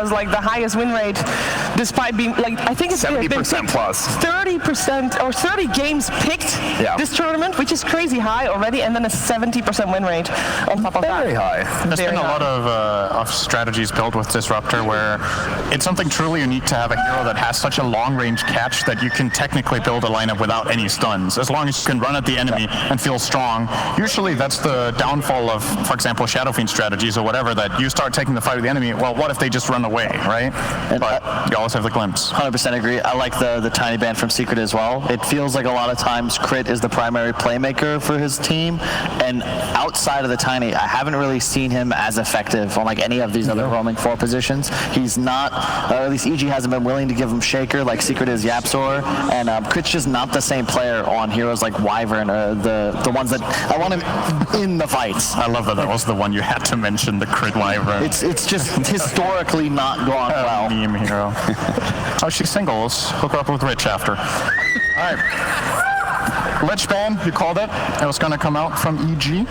has like the highest win rate, despite being like, I think it's 70% plus. 30% or 30 games picked this tournament, which is crazy high already, and then a 70% win rate on top of that. Very high. There's been a lot of strategies built with Disruptor where it's something truly unique to have a hero that has such a long-range catch that you can technically build a lineup without any stuns, as long as you can run at the enemy and feel strong. Usually that's the downfall of, for example, Shadow Fiend strategies or whatever, that you start taking the fight with the enemy. Well, what if they just run away, right? But you always have the glimpse. 100% agree. I like the tiny ban from Secret as well. It feels like a lot of times Crit is the primary playmaker for his team, and outside of the tiny, I haven't really seen him as effective on like any of these other roaming 4 positions. He's not, or at least EG hasn't been willing to give him Shaker like Secret is Yapzor, and Crit's just not the same player on heroes like Wyvern, or the ones that I want him in the fights. I love that was the one you had to mention, the Crit Wyvern. It's just historically not gone well. Meme hero. Oh, she's singles. Hook her up with Rich after. All right. Lich ban, you called it. It was going to come out from EG.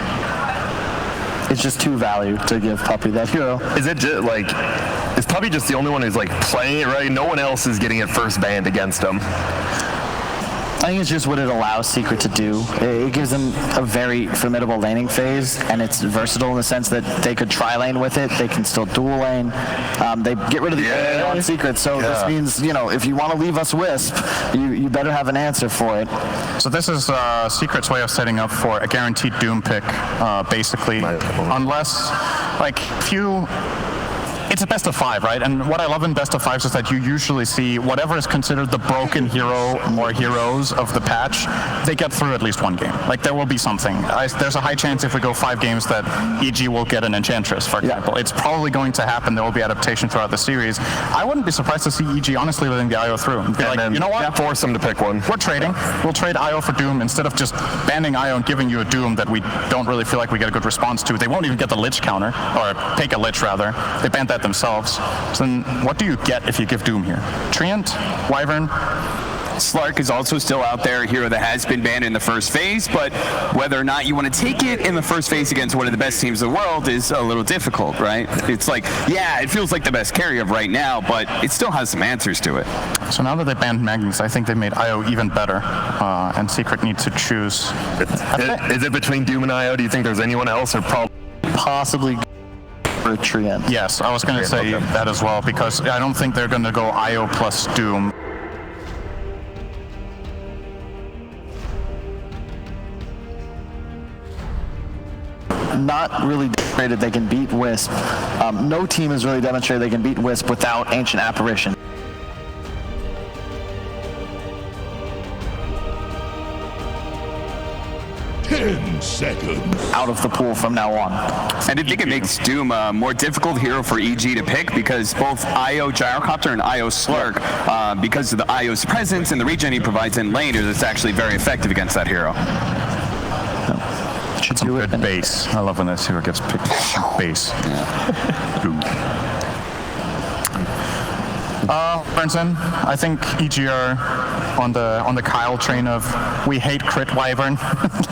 It's just too value to give Puppey that hero. Is it just like, is Puppey just the only one who's like playing it right? No one else is getting it first banned against him. I think it's just what it allows Secret to do. It gives them a very formidable laning phase, and it's versatile in the sense that they could tri-lane with it, they can still dual lane. They get rid of the A on Secret, so this means, you know, if you want to leave us Wisp, you better have an answer for it. So this is Secret's way of setting up for a guaranteed Doom pick, basically, unless, like, if you... It's a best of 5, right? And what I love in best of 5s is that you usually see whatever is considered the broken hero or heroes of the patch, they get through at least one game. Like, there will be something. There's a high chance if we go 5 games that EG will get an Enchantress, for example. It's probably going to happen. There will be adaptation throughout the series. I wouldn't be surprised to see EG honestly letting the IO through. Be like, you know what? Force them to pick one. We're trading. We'll trade IO for Doom instead of just banning IO and giving you a Doom that we don't really feel like we get a good response to. They won't even get the Lich counter, or take a Lich rather. They banned that themselves. So then what do you get if you give Doom here? Treant, Wyvern. Slark is also still out there, a hero that has been banned in the first phase, but whether or not you want to take it in the first phase against one of the best teams in the world is a little difficult, right? It's like, yeah, it feels like the best carry of right now, but it still has some answers to it. So now that they banned Magnus, I think they made IO even better, and Secret needs to choose. Is it between Doom and IO? Do you think there's anyone else, or possibly for Treant? Yes, I was going to say that as well, because I don't think they're going to go IO plus Doom. Not really demonstrated they can beat Wisp. No team has really demonstrated they can beat Wisp without Ancient Apparition. Seconds. Out of the pool from now on. And I think it makes Doom a more difficult hero for EG to pick, because both IO Gyrocopter and IO Slurk, because of the IO's presence and the regen he provides in lane, it's actually very effective against that hero. It's a good base. I love when this hero gets picked. Base. Bernson, I think EGR on the Kyle train of we hate Crit Wyvern.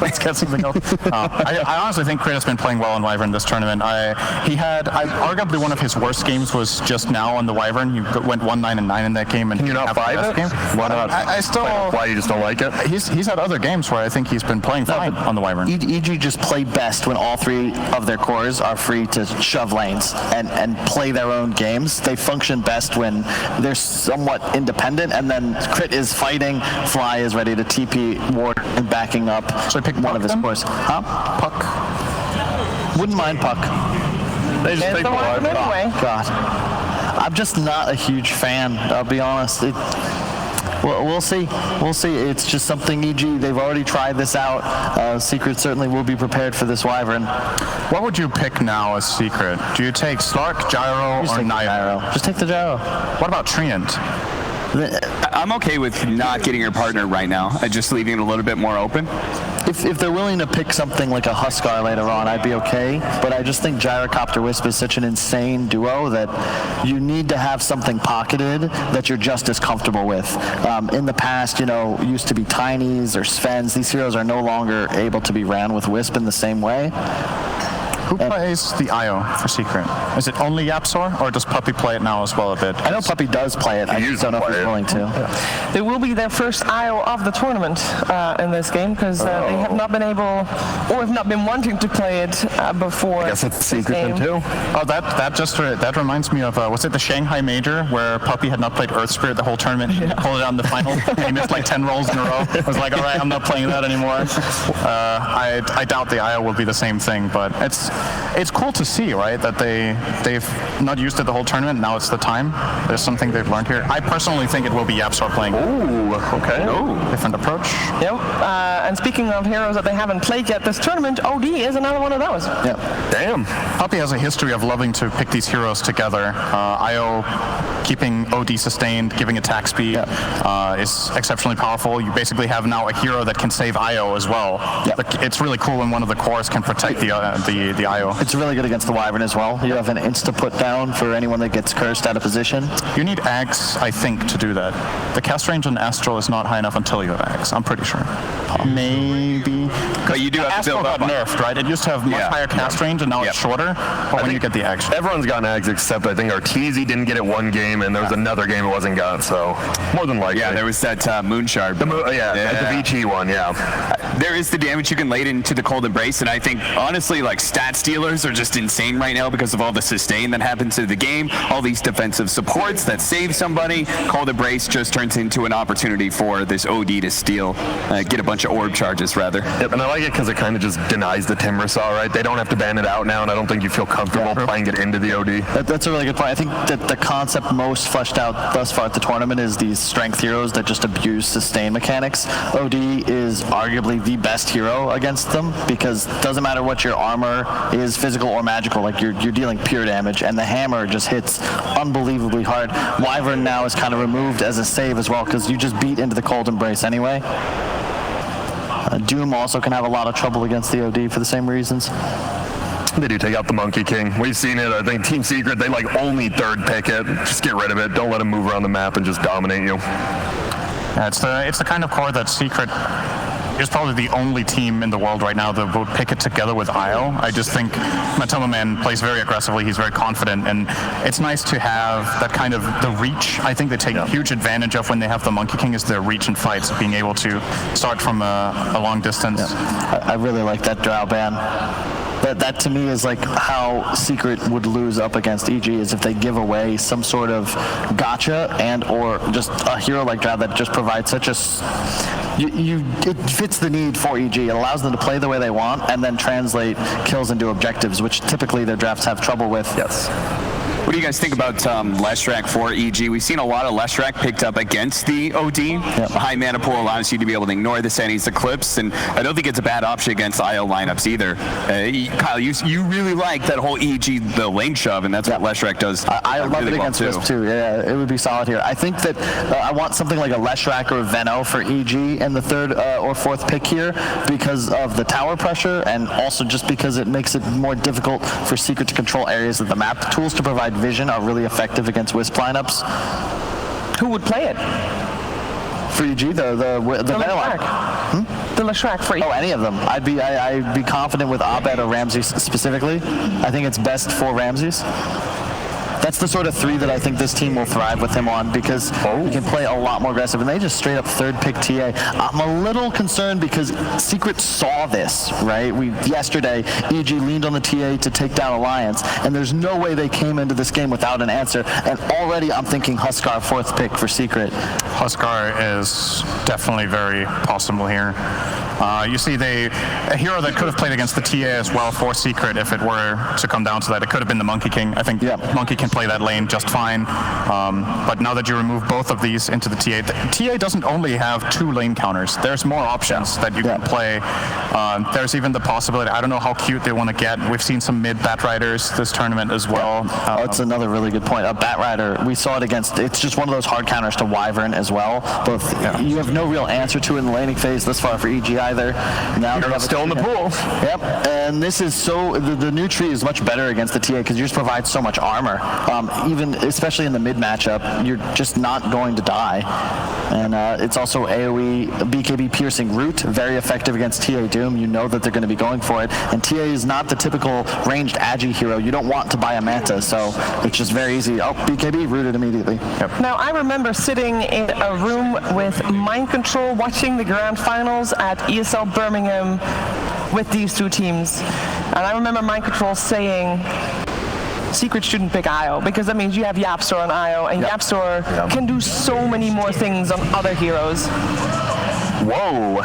Let's get something else. I honestly think Crit has been playing well on Wyvern this tournament. Arguably one of his worst games was just now on the Wyvern. He went 1-9-9 in that game. And can you not buy that game? Why not? I still. Why you just don't like it? He's had other games where I think he's been playing fine on the Wyvern. EG just play best when all 3 of their cores are free to shove lanes and play their own games. They function best when they're somewhat independent, and then Crit is fighting, Fly is ready to TP, Ward and backing up. So I pick one of his them? cores. Huh? Puck. Wouldn't mind Puck. They just pick one anyway. God. I'm just not a huge fan, I'll be honest. We'll see. We'll see. It's just something EG, they've already tried this out. Secret certainly will be prepared for this Wyvern. What would you pick now as Secret? Do you take Slark, Gyro, or Gyro? Just take the Gyro. What about Treant? I'm okay with not getting your partner right now, just leaving it a little bit more open. If they're willing to pick something like a Huskar later on, I'd be okay. But I just think Gyrocopter Wisp is such an insane duo that you need to have something pocketed that you're just as comfortable with. In the past, used to be Tinies or Svens. These heroes are no longer able to be ran with Wisp in the same way. Who plays the IO for Secret? Is it only Yapsor, or does Puppy play it now as well a bit? I know Puppy does play it. I just don't know if he's willing to. It will be their first IO of the tournament in this game, because they have not been able, or have not been wanting to play it before. I guess it's Secret then too. Oh, that reminds me of, was it the Shanghai Major, where Puppy had not played Earth Spirit the whole tournament? He pulled it out in the final. He missed like 10 rolls in a row. I was like, all right, I'm not playing that anymore. I doubt the IO will be the same thing, but it's cool to see, right, that they've not used it the whole tournament. Now it's the time. There's something they've learned here. I personally think it will be Yapsor playing. Ooh, okay. Different approach. Yep. And speaking of heroes that they haven't played yet this tournament, OD is another one of those. Yeah. Damn. Puppy has a history of loving to pick these heroes together. IO keeping OD sustained, giving attack speed is exceptionally powerful. You basically have now a hero that can save IO as well. It's really cool when one of the cores can protect the IO. It's really good against the Wyvern as well. You have an insta put down for anyone that gets cursed out of position. You need Axe, I think, to do that. The cast range on Astral is not high enough until you have Axe, I'm pretty sure. Maybe. But you do have to Astral build got nerfed, right? It used to have much higher cast range, and now it's shorter. But when you get the Axe. Everyone's gotten Axe except I think Arteezy didn't get it one game, and there was another game it wasn't got, so more than likely. Yeah, there was that Moonshard. The VG one, There is the damage you can lay into the Cold Embrace, and I think, honestly, like, stat stealers are just insane right now because of all the sustain that happens to the game, all these defensive supports that save somebody. Cold Embrace just turns into an opportunity for this OD to steal, get a bunch of orb charges, rather. Yep, and I like it because it kind of just denies the Timbersaw, right? They don't have to ban it out now, and I don't think you feel comfortable playing it into the OD. That's a really good point. I think that the concept most fleshed out thus far at the tournament is these strength heroes that just abuse sustain mechanics. OD is arguably the best hero against them because it doesn't matter what your armor is, physical or magical, like you're dealing pure damage, and the hammer just hits unbelievably hard. Wyvern now is kind of removed as a save as well because you just beat into the Cold Embrace anyway. Doom also can have a lot of trouble against the OD for the same reasons. They do take out the Monkey King. We've seen it. I think Team Secret, they like only third pick it. Just get rid of it. Don't let him move around the map and just dominate you. Yeah, it's the kind of core that Secret is probably the only team in the world right now that would pick it together with IO. I just think Matoma Man plays very aggressively. He's very confident, and it's nice to have that kind of the reach. I think they take huge advantage of when they have the Monkey King is their reach in fights, being able to start from a long distance. I really like that Drow ban. That to me is like how Secret would lose up against EG is if they give away some sort of gotcha and or just a hero like Drow that just provides such a it fits the need for EG. It allows them to play the way they want and then translate kills into objectives, which typically their drafts have trouble with. Yes. What do you guys think about Leshrac for EG? We've seen a lot of Leshrac picked up against the OD. High mana pool allows you to be able to ignore the Sandy's Eclipse, and I don't think it's a bad option against IO lineups either. Kyle, you really like that whole EG, the lane shove, and that's what Leshrac does. I love really it against Wisp too. Yeah, it would be solid here. I think that I want something like a Leshrac or a Venno for EG in the third or fourth pick here because of the tower pressure and also just because it makes it more difficult for Secret to control areas of the map. The tools to provide vision are really effective against Wisp lineups. Who would play it? For EG, the Leshrac. The Leshrac for EG. Oh, any of them. I'd be confident with Abed or Ramses specifically. I think it's best for Ramses. That's the sort of three that I think this team will thrive with him on because he can play a lot more aggressive. And they just straight up third pick TA. I'm a little concerned because Secret saw this, right? Yesterday, EG leaned on the TA to take down Alliance, and there's no way they came into this game without an answer. And already I'm thinking Huskar fourth pick for Secret. Huskar is definitely very possible here. You see, a hero that could have played against the TA as well for Secret if it were to come down to that. It could have been the Monkey King. I think Monkey can play that lane just fine. But now that you remove both of these into the TA doesn't only have 2 lane counters. There's more options that you can play. There's even the possibility, I don't know how cute they want to get. We've seen some mid Batriders this tournament as well. That's another really good point. A Batrider, we saw it against, it's just one of those hard counters to Wyvern as well. You have no real answer to it in the laning phase thus far for EGI. either. Now You're still in the pool. Yep, and this is the new tree is much better against the TA because you just provide so much armor. Even especially in the mid matchup, you're just not going to die. And it's also AoE BKB piercing root, very effective against TA Doom. You know that they're going to be going for it. And TA is not the typical ranged agi hero. You don't want to buy a Manta, so it's just very easy. Oh, BKB rooted immediately. Yep. Now, I remember sitting in a room with Mind Control watching the grand finals at ESL Birmingham with these two teams. And I remember Mind Control saying, Secret shouldn't pick IO, because that means you have YapzOr on IO, and YapzOr can do so many more things on other heroes. Whoa.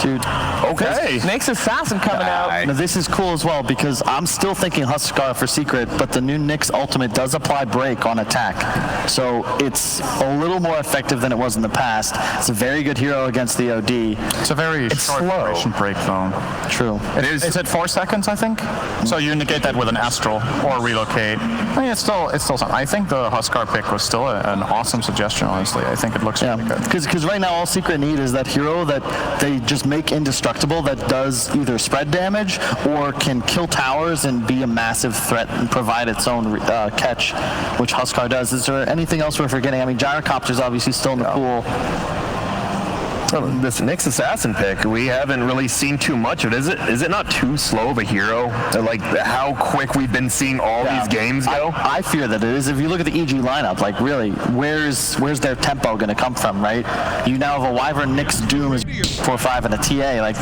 Dude. Okay. Nyx Assassin coming out. Now this is cool as well because I'm still thinking Huskar for Secret, but the new Nyx ultimate does apply break on attack. So it's a little more effective than it was in the past. It's a very good hero against the OD. It's a very short duration break though. True. Is it 4 seconds, I think? So you negate that with an Astral or relocate. I mean, it's still something. I think the Huskar pick was still an awesome suggestion, honestly. I think it looks really good. Because right now all Secret need is that hero that they just make indestructible that does either spread damage or can kill towers and be a massive threat and provide its own catch, which Huskar does. Is there anything else we're forgetting? I mean, Gyrocopter's obviously still in the pool. This Nyx Assassin pick, we haven't really seen too much of it. Is it not too slow of a hero? Like how quick we've been seeing all these games go? I fear that it is. If you look at the EG lineup, like really, where's their tempo going to come from, right? You now have a Wyvern, Nyx, Doom is 4-5 and a TA. Like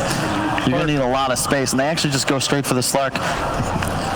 you're going to need a lot of space, and they actually just go straight for the Slark.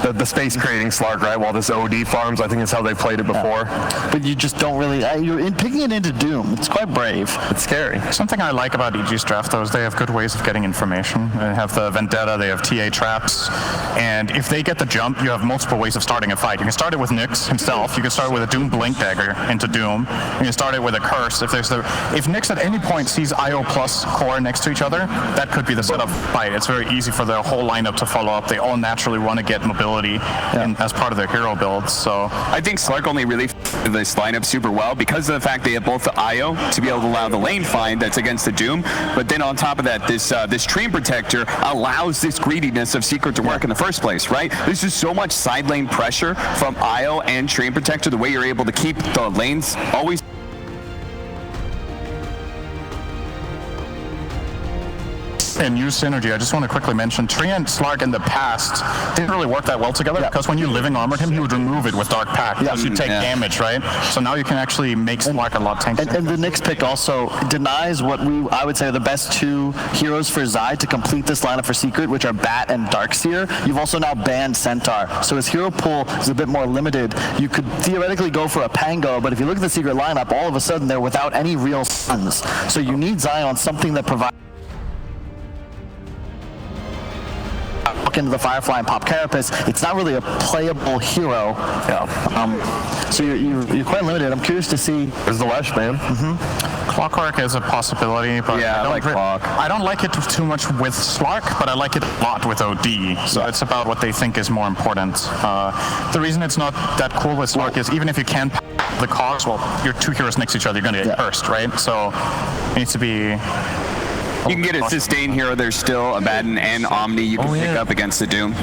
The space creating Slark, right? While this OD farms, I think is how they played it before. But you just don't really. You're picking it into Doom. It's quite brave. It's scary. Something I like about EG's draft, though, is they have good ways of getting information. They have the Vendetta, they have TA traps, and if they get the jump, you have multiple ways of starting a fight. You can start it with Nyx himself. You can start with a Doom Blink Dagger into Doom. You can start it with a Curse. If Nyx at any point sees IO plus Core next to each other, that could be the setup fight. It's very easy for the whole lineup to follow up. They all naturally want to get mobility as part of their hero builds. So I think Slark only really this lineup super well because of the fact they have both the IO to be able to allow the lane find that's against the Doom, but then on top of that, this Train Protector allows this greediness of Secret to work in the first place, right? There's just so much side lane pressure from IO and Train Protector, the way you're able to keep the lanes always. And use synergy. I just want to quickly mention Tree and Slark in the past didn't really work that well together because when you living armored him, he would remove it with Dark Pact because you take damage, right? So now you can actually make Slark a lot tankier. And the Nyx pick also denies what I would say are the best two heroes for Zai to complete this lineup for Secret, which are Bat and Darkseer. You've also now banned Centaur, so his hero pool is a bit more limited. You could theoretically go for a Pango, but if you look at the Secret lineup, all of a sudden they're without any real stuns. So you need Zai on something that provides into the Firefly and pop Carapace. It's not really a playable hero. So you're quite limited. I'm curious to see. There's the Lesh, man. Clockwork is a possibility, but I like Clock. I don't like it too much with Slark, but I like it a lot with OD. So it's about what they think is more important. The reason it's not that cool with Slark is even if you can the cogs, well, your two heroes next to each other, you're going to get cursed, right? So it needs to be. You can get a sustain hero. There's still Abaddon and Omni you can pick up against the Doom.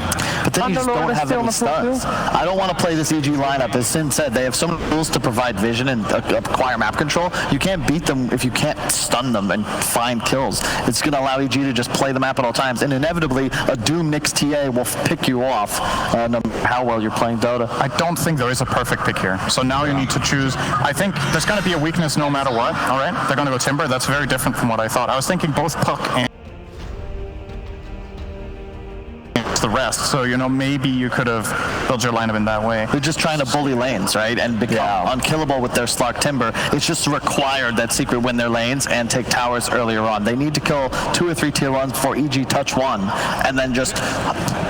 But then you just don't have any stuns. I don't want to play this EG lineup. As Sin said, they have so many tools to provide vision and acquire map control. You can't beat them if you can't stun them and find kills. It's going to allow EG to just play the map at all times. And inevitably, a Doom Nyx TA will pick you off no matter how well you're playing Dota. I don't think there is a perfect pick here. So now you need to choose. I think there's going to be a weakness no matter what. All right? They're going to go Timber. That's very different from what I thought. I was thinking both Puck and the rest, so maybe you could have built your lineup in that way. They're just trying to bully lanes, right, and become unkillable with their Slark Timber. It's just required that Secret win their lanes and take towers earlier on. They need to kill 2 or 3 tier 1s before EG touch 1, and then just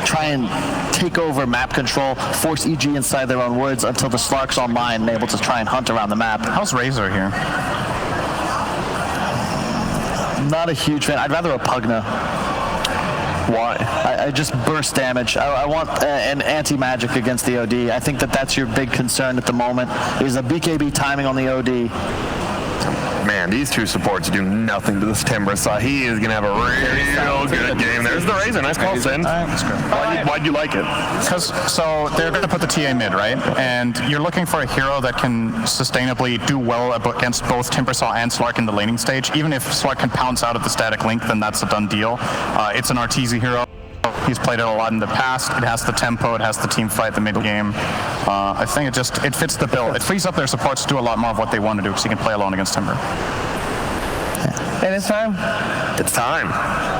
try and take over map control, force EG inside their own woods until the Slark's online and able to try and hunt around the map. How's Razor here? Not a huge fan. I'd rather a Pugna. Why? I just burst damage. I want an anti-magic against the OD. I think that's your big concern at the moment, is a BKB timing on the OD. Man, these two supports do nothing to this Timber, so he is going to have a real good game. There's the Razor. Nice call, Sin. Why'd you like it? So they're going to put the TA mid, right? And you're looking for a hero that can sustainably do well against both Timbersaw and Slark in the laning stage. Even if Slark can pounce out of the static link, then that's a done deal. It's an Arteezy hero. He's played it a lot in the past. It has the tempo. It has the team fight, the mid game. I think it fits the bill. It frees up their supports to do a lot more of what they want to do because he can play alone against Timber. And it's time. It's time.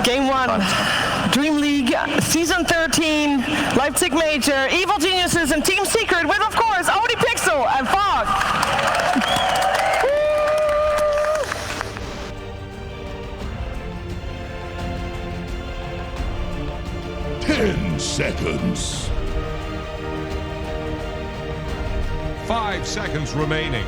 Game 1. Dream League, Season 13, Leipzig Major, Evil Geniuses, and Team Secret with, of course, Odie Pixel and Fog. 10 seconds. 5 seconds remaining.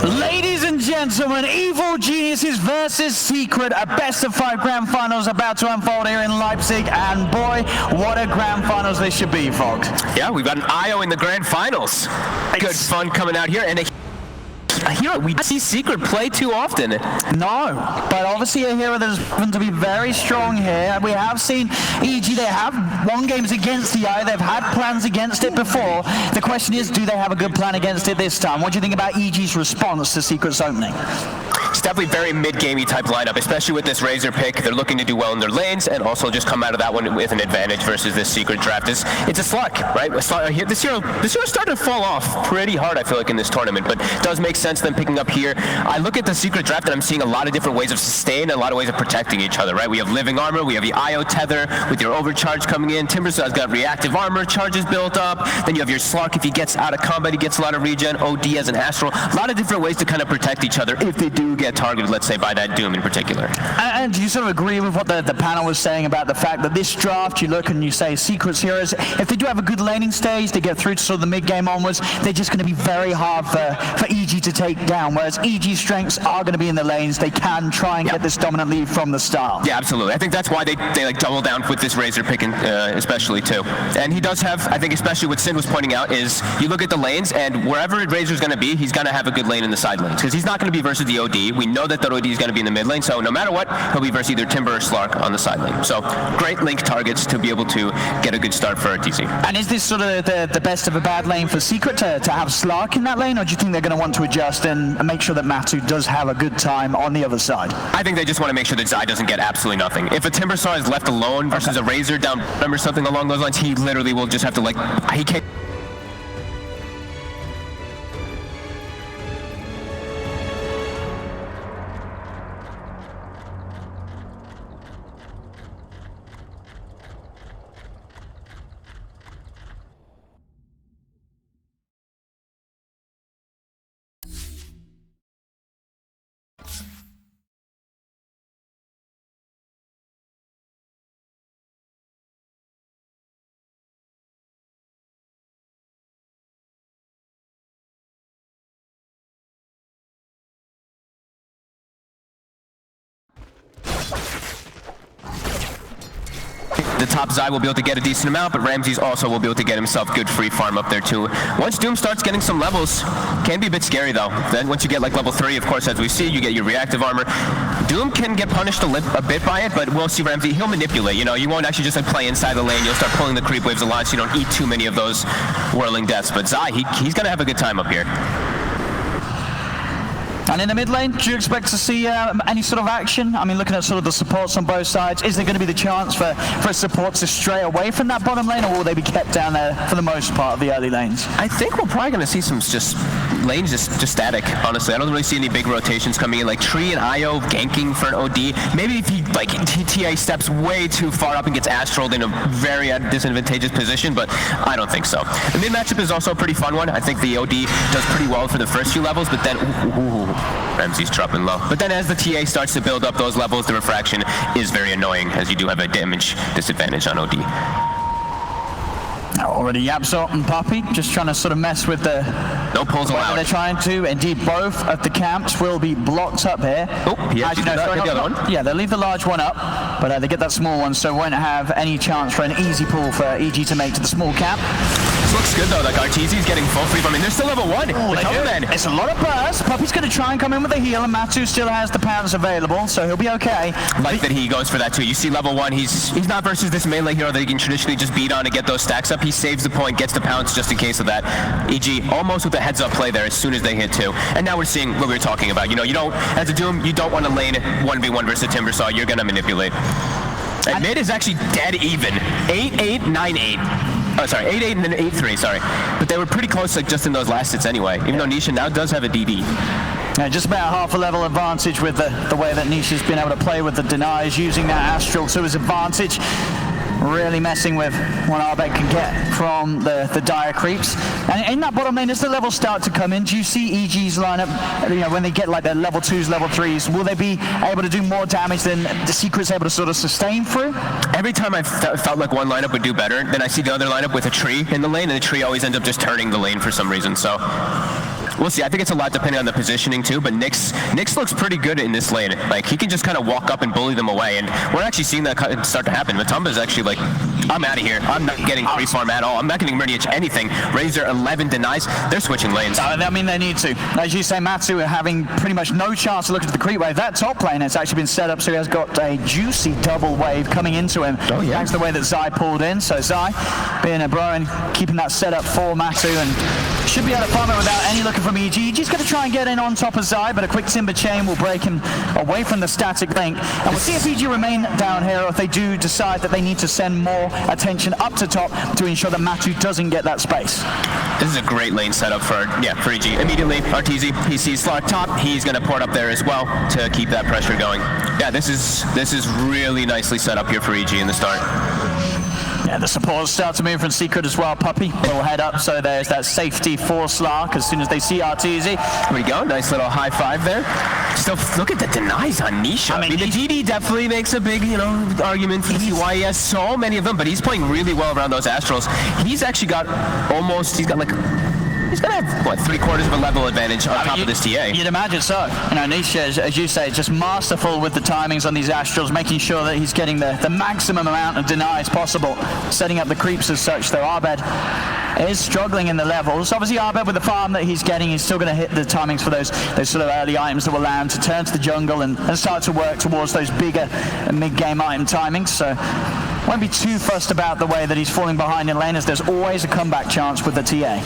Ladies and gentlemen, Evil Geniuses versus Secret, a best-of-5 grand finals about to unfold here in Leipzig, and boy, what a grand finals this should be, folks. Yeah, we've got an IO in the grand finals. Good fun coming out here, and a hero we don't see Secret play too often. No, but obviously a hero that has proven to be very strong here. We have seen EG, they have won games against the IO, they've had plans against it before. The question is, do they have a good plan against it this time? What do you think about EG's response to Secret's opening? It's definitely very mid-gamey type lineup, especially with this Razor pick. They're looking to do well in their lanes and also just come out of that one with an advantage versus this Secret draft. It's a Slark, right? This hero started to fall off pretty hard, I feel like, in this tournament, but it does make sense them picking up here. I look at the Secret draft and I'm seeing a lot of different ways of sustain and a lot of ways of protecting each other, right? We have living armor, we have the IO tether with your overcharge coming in. Timbersaw's got reactive armor, charges built up. Then you have your Slark, if he gets out of combat, he gets a lot of regen. OD as an Astral. A lot of different ways to kind of protect each other if they do get targeted, let's say, by that Doom in particular. And do you sort of agree with what the panel was saying about the fact that this draft, you look and you say Secret's heroes, if they do have a good laning stage, they get through to sort of the mid-game onwards, they're just going to be very hard for EG to take down, whereas EG's strengths are going to be in the lanes. They can try and get this dominant lead from the start. Yeah, absolutely. I think that's why they like double down with this Razor picking, especially too. And he does have, I think, especially what Sin was pointing out, is you look at the lanes, and wherever Razor's going to be, he's going to have a good lane in the side lanes, because he's not going to be versus the OD. We know that the OD is going to be in the mid lane, so no matter what, he'll be versus either Timber or Slark on the side lane. So great link targets to be able to get a good start for Arteezy. And is this sort of the best of a bad lane for Secret to have Slark in that lane, or do you think they're going to want to adjust and make sure that Matu does have a good time on the other side? I think they just want to make sure that Zai doesn't get absolutely nothing. If a Timbersaw is left alone versus a Razor down or something along those lines, he literally will just have to, like, he can't the top Zai will be able to get a decent amount, but Ramses also will be able to get himself good free farm up there too. Once Doom starts getting some levels, can be a bit scary though. Then once you get like level 3, of course, as we see, you get your reactive armor. Doom can get punished a bit by it, but we'll see Ramsey, he'll manipulate. You know, you won't actually just like play inside the lane. You'll start pulling the creep waves a lot so you don't eat too many of those whirling deaths. But Zai, he's going to have a good time up here. And in the mid lane, do you expect to see any sort of action? I mean, looking at sort of the supports on both sides, is there going to be the chance for supports to stray away from that bottom lane, or will they be kept down there for the most part of the early lanes? I think we're probably going to see some just lanes just static, honestly. I don't really see any big rotations coming in, like Tree and Io ganking for an OD. Maybe if he, like, TA steps way too far up and gets astraled in a very disadvantageous position, but I don't think so. The mid matchup is also a pretty fun one. I think the OD does pretty well for the first few levels, but then, Ramsey's dropping low. But then as the TA starts to build up those levels, the refraction is very annoying, as you do have a damage disadvantage on OD. Already Yapzot and Puppey just trying to sort of mess with the... No pulls allowed. They're trying to. Indeed, both of the camps will be blocked up here. Oh, yeah, the other one. Yeah, they'll leave the large one up, but they get that small one, so won't have any chance for an easy pull for EG to make to the small camp. This looks good though, like RTZ's getting full free. I mean, they're still level 1. It's a lot of burst. Puppey's going to try and come in with a heal, and Matu still has the pounds available, so he'll be okay. Like that he goes for that too. You see level 1, he's not versus this melee hero that he can traditionally just beat on to get those stacks up. He saves the point, gets the pounce just in case of that. EG almost with a heads up play there as soon as they hit 2. And now we're seeing what we were talking about. You know, you don't, as a Doom, you don't want to lane 1v1 versus a Timbersaw. You're going to manipulate. And mid is actually dead even. 8-8, 9-8. Oh, sorry, 8-8 and then 8-3, sorry. But they were pretty close, like, just in those last hits anyway, even though Nisha now does have a DD. Yeah, just about half a level advantage with the way that Nisha's been able to play with the denies, using that Astral to his advantage. Really messing with what Arbeck can get from the dire creeps. And in that bottom lane, as the levels start to come in, do you see EG's lineup, you know, when they get like their level 2s, level 3s, will they be able to do more damage than the Secret's able to sort of sustain through? Every time I felt like one lineup would do better, then I see the other lineup with a tree in the lane, and the tree always ends up just turning the lane for some reason, so... We'll see. I think it's a lot depending on the positioning too, but Nyx looks pretty good in this lane. Like, he can just kind of walk up and bully them away, and we're actually seeing that start to happen. Matumba's actually like, I'm out of here. I'm not getting free farm at all. I'm not getting Murniach anything. Razor 11 denies. They're switching lanes. I mean, they need to. As you say, Matsu having pretty much no chance to look at the creep wave. That top lane has actually been set up, so he has got a juicy double wave coming into him. Oh, yeah. Thanks to the way that Zai pulled in. So Zai being a bro and keeping that set up for Matsu, and should be able to farm it without any looking from EG. EG's going to try and get in on top of Zai, but a quick Timber Chain will break him away from the static link. And we'll see if EG remain down here, or if they do decide that they need to send more attention up to top to ensure that Matu doesn't get that space. This is a great lane setup for EG. Immediately, Arteezy, he sees Slark top. He's going to port up there as well to keep that pressure going. Yeah, this is really nicely set up here for EG in the start. Yeah, the supports start to move from Secret as well. Puppey will head up, so there's that safety for Slark as soon as they see Arteezy. There we go, nice little high five there. Still, look at the denies on Nisha. I mean the DD definitely makes a big, argument to see why he has so many of them, but he's playing really well around those Astrals. He's actually got he's going to have, what, 3/4 of a level advantage on top of this TA. You'd imagine so. Nisha, as you say, just masterful with the timings on these Astrals, making sure that he's getting the maximum amount of denies possible, setting up the creeps as such, though Abed is struggling in the levels. Obviously, Abed, with the farm that he's getting, he's still going to hit the timings for those sort of early items that will allow him to turn to the jungle and start to work towards those bigger mid-game item timings, so won't be too fussed about the way that he's falling behind in lane, as there's always a comeback chance with the TA.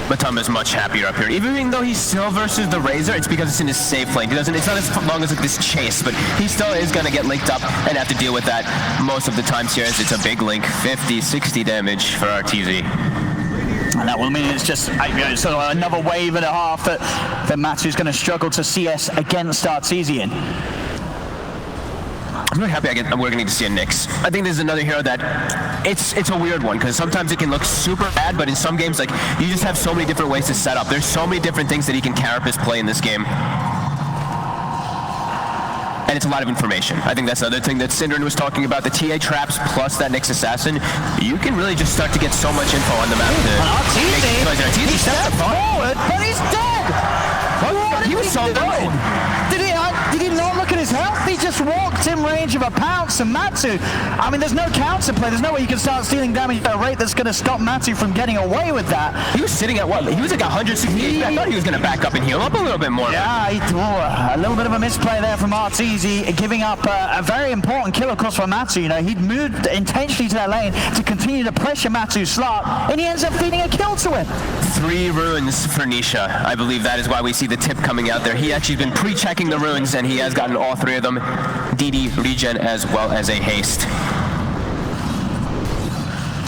Matumba's much happier up here. Even though he's still versus the Razor, it's because it's in his safe lane. It's not as long as like this chase, but he still is going to get linked up and have to deal with that most of the times here, as it's a big link. 50, 60 damage for RTZ. And that will mean it's just sort of another wave and a half that Matu's going to struggle to CS against Artesian. I'm really happy we're going to see a Nyx. I think this is another hero that it's a weird one, because sometimes it can look super bad, but in some games, like, you just have so many different ways to set up. There's so many different things that he can carapace play in this game. And it's a lot of information. I think that's the other thing that Synderen was talking about, the TA traps plus that Nyx Assassin. You can really just start to get so much info on the map. He stepped forward, but he's dead! He was so good! Did he? Did he not look at his health? He just walked in range of a pounce, and Matsu, I mean, there's no counterplay. There's no way you can start stealing damage at a rate that's going to stop Matsu from getting away with that. He was sitting at what? He was like 168. I thought he was going to back up and heal up a little bit more. Yeah, a little bit of a misplay there from Arteezy, giving up a very important kill, of course, for Matsu. You know, he'd moved intentionally to that lane to continue to pressure Matsu's slot, and he ends up feeding a kill to him. 3 runes for Nisha. I believe that is why we see the tip coming out there. He actually has been pre-checking the runes, and he has gotten all 3 of them. DD, regen, as well as a haste.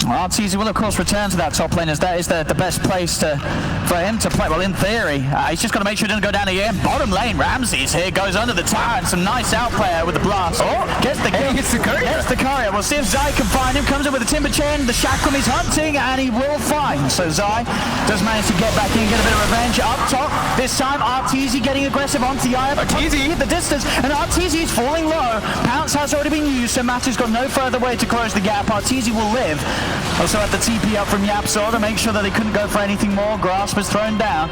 Arteezy will, of course, return to that top lane, as that is the best place for him to play. Well, in theory, he's just got to make sure he doesn't go down again. Bottom lane, Ramses here goes under the tower, and some nice outplay with the blast. Oh, gets the kill. Gets the courier. Gets the courier. We'll see if Zai can find him. Comes in with the timber chain. The shackle he's hunting, and he will find. So Zai does manage to get back in, get a bit of revenge up top. This time, Arteezy getting aggressive onto the eye. Arteezy hit the distance, and Arteezy is falling low. Pounce has already been used, so Matu's got no further way to close the gap. Arteezy will live. Also had the TP up from Yapsor to make sure that they couldn't go for anything more. Grasp was thrown down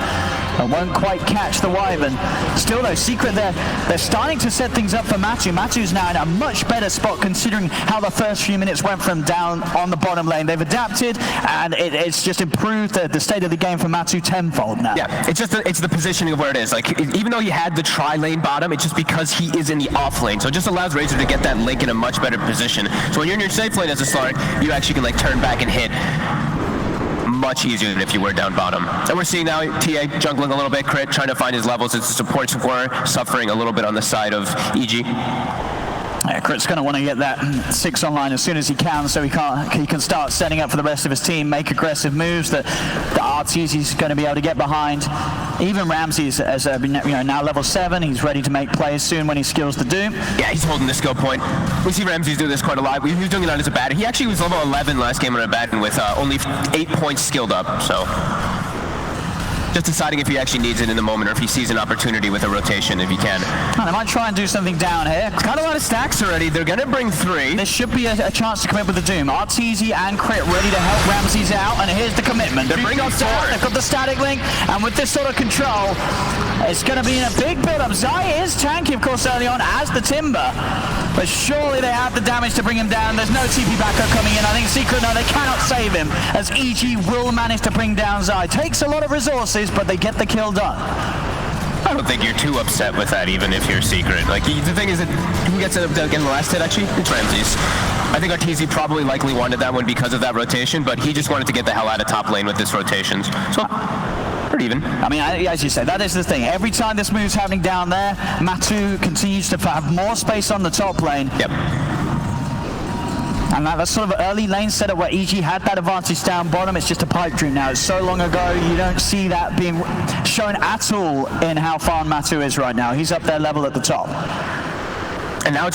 and won't quite catch the Wyvern. Still though, Secret they're starting to set things up for Matu. Matu's now in a much better spot considering how the first few minutes went from down on the bottom lane. They've adapted, and it's just improved the state of the game for Matu tenfold now. Yeah, it's the positioning of where it is. Like, even though he had the tri-lane bottom, it's just because he is in the off lane. So it just allows Razor to get that link in a much better position. So when you're in your safe lane as a Slark, you actually can like turn back and hit much easier than if you were down bottom. And we're seeing now TA jungling a little bit, Crit trying to find his levels as a support suffering a little bit on the side of EG. Yeah, Crit's going to want to get that 6 online as soon as he can, so he can start setting up for the rest of his team, make aggressive moves that the Arteezy's going to be able to get behind. Even Ramses has been, now level 7. He's ready to make plays soon when he skills the Doom. Yeah, he's holding the skill point. We see Ramses do this quite a lot. He was doing it on as a batter. He actually was level 11 last game on a batter with only 8 points skilled up. So just deciding if he actually needs it in the moment or if he sees an opportunity with a rotation if he can. Oh, they might try and do something down here. Got a lot of stacks already. They're going to bring 3. There should be a chance to commit with the Doom. Arteezy and Crit ready to help Ramses out, and here's the commitment. They're bringing 4. They've got the static link, and with this sort of control, it's going to be in a big build-up. Zai is tanky, of course, early on as the Timber, but surely they have the damage to bring him down. There's no TP backup coming in. I think Secret, no, they cannot save him, as EG will manage to bring down Zai. Takes a lot of resources, but they get the kill done. I don't think you're too upset with that, even if you're Secret. Like, the thing is that who gets it again the last hit, actually? It's Ramses. I think Arteezy probably likely wanted that one because of that rotation, but he just wanted to get the hell out of top lane with this rotation. So, pretty even. I mean, as you say, that is the thing. Every time this move's happening down there, Matu continues to have more space on the top lane. Yep. And that's sort of an early lane setup where EG had that advantage down bottom. It's just a pipe dream now. It's so long ago, you don't see that being shown at all in how far Matu is right now. He's up there level at the top. And now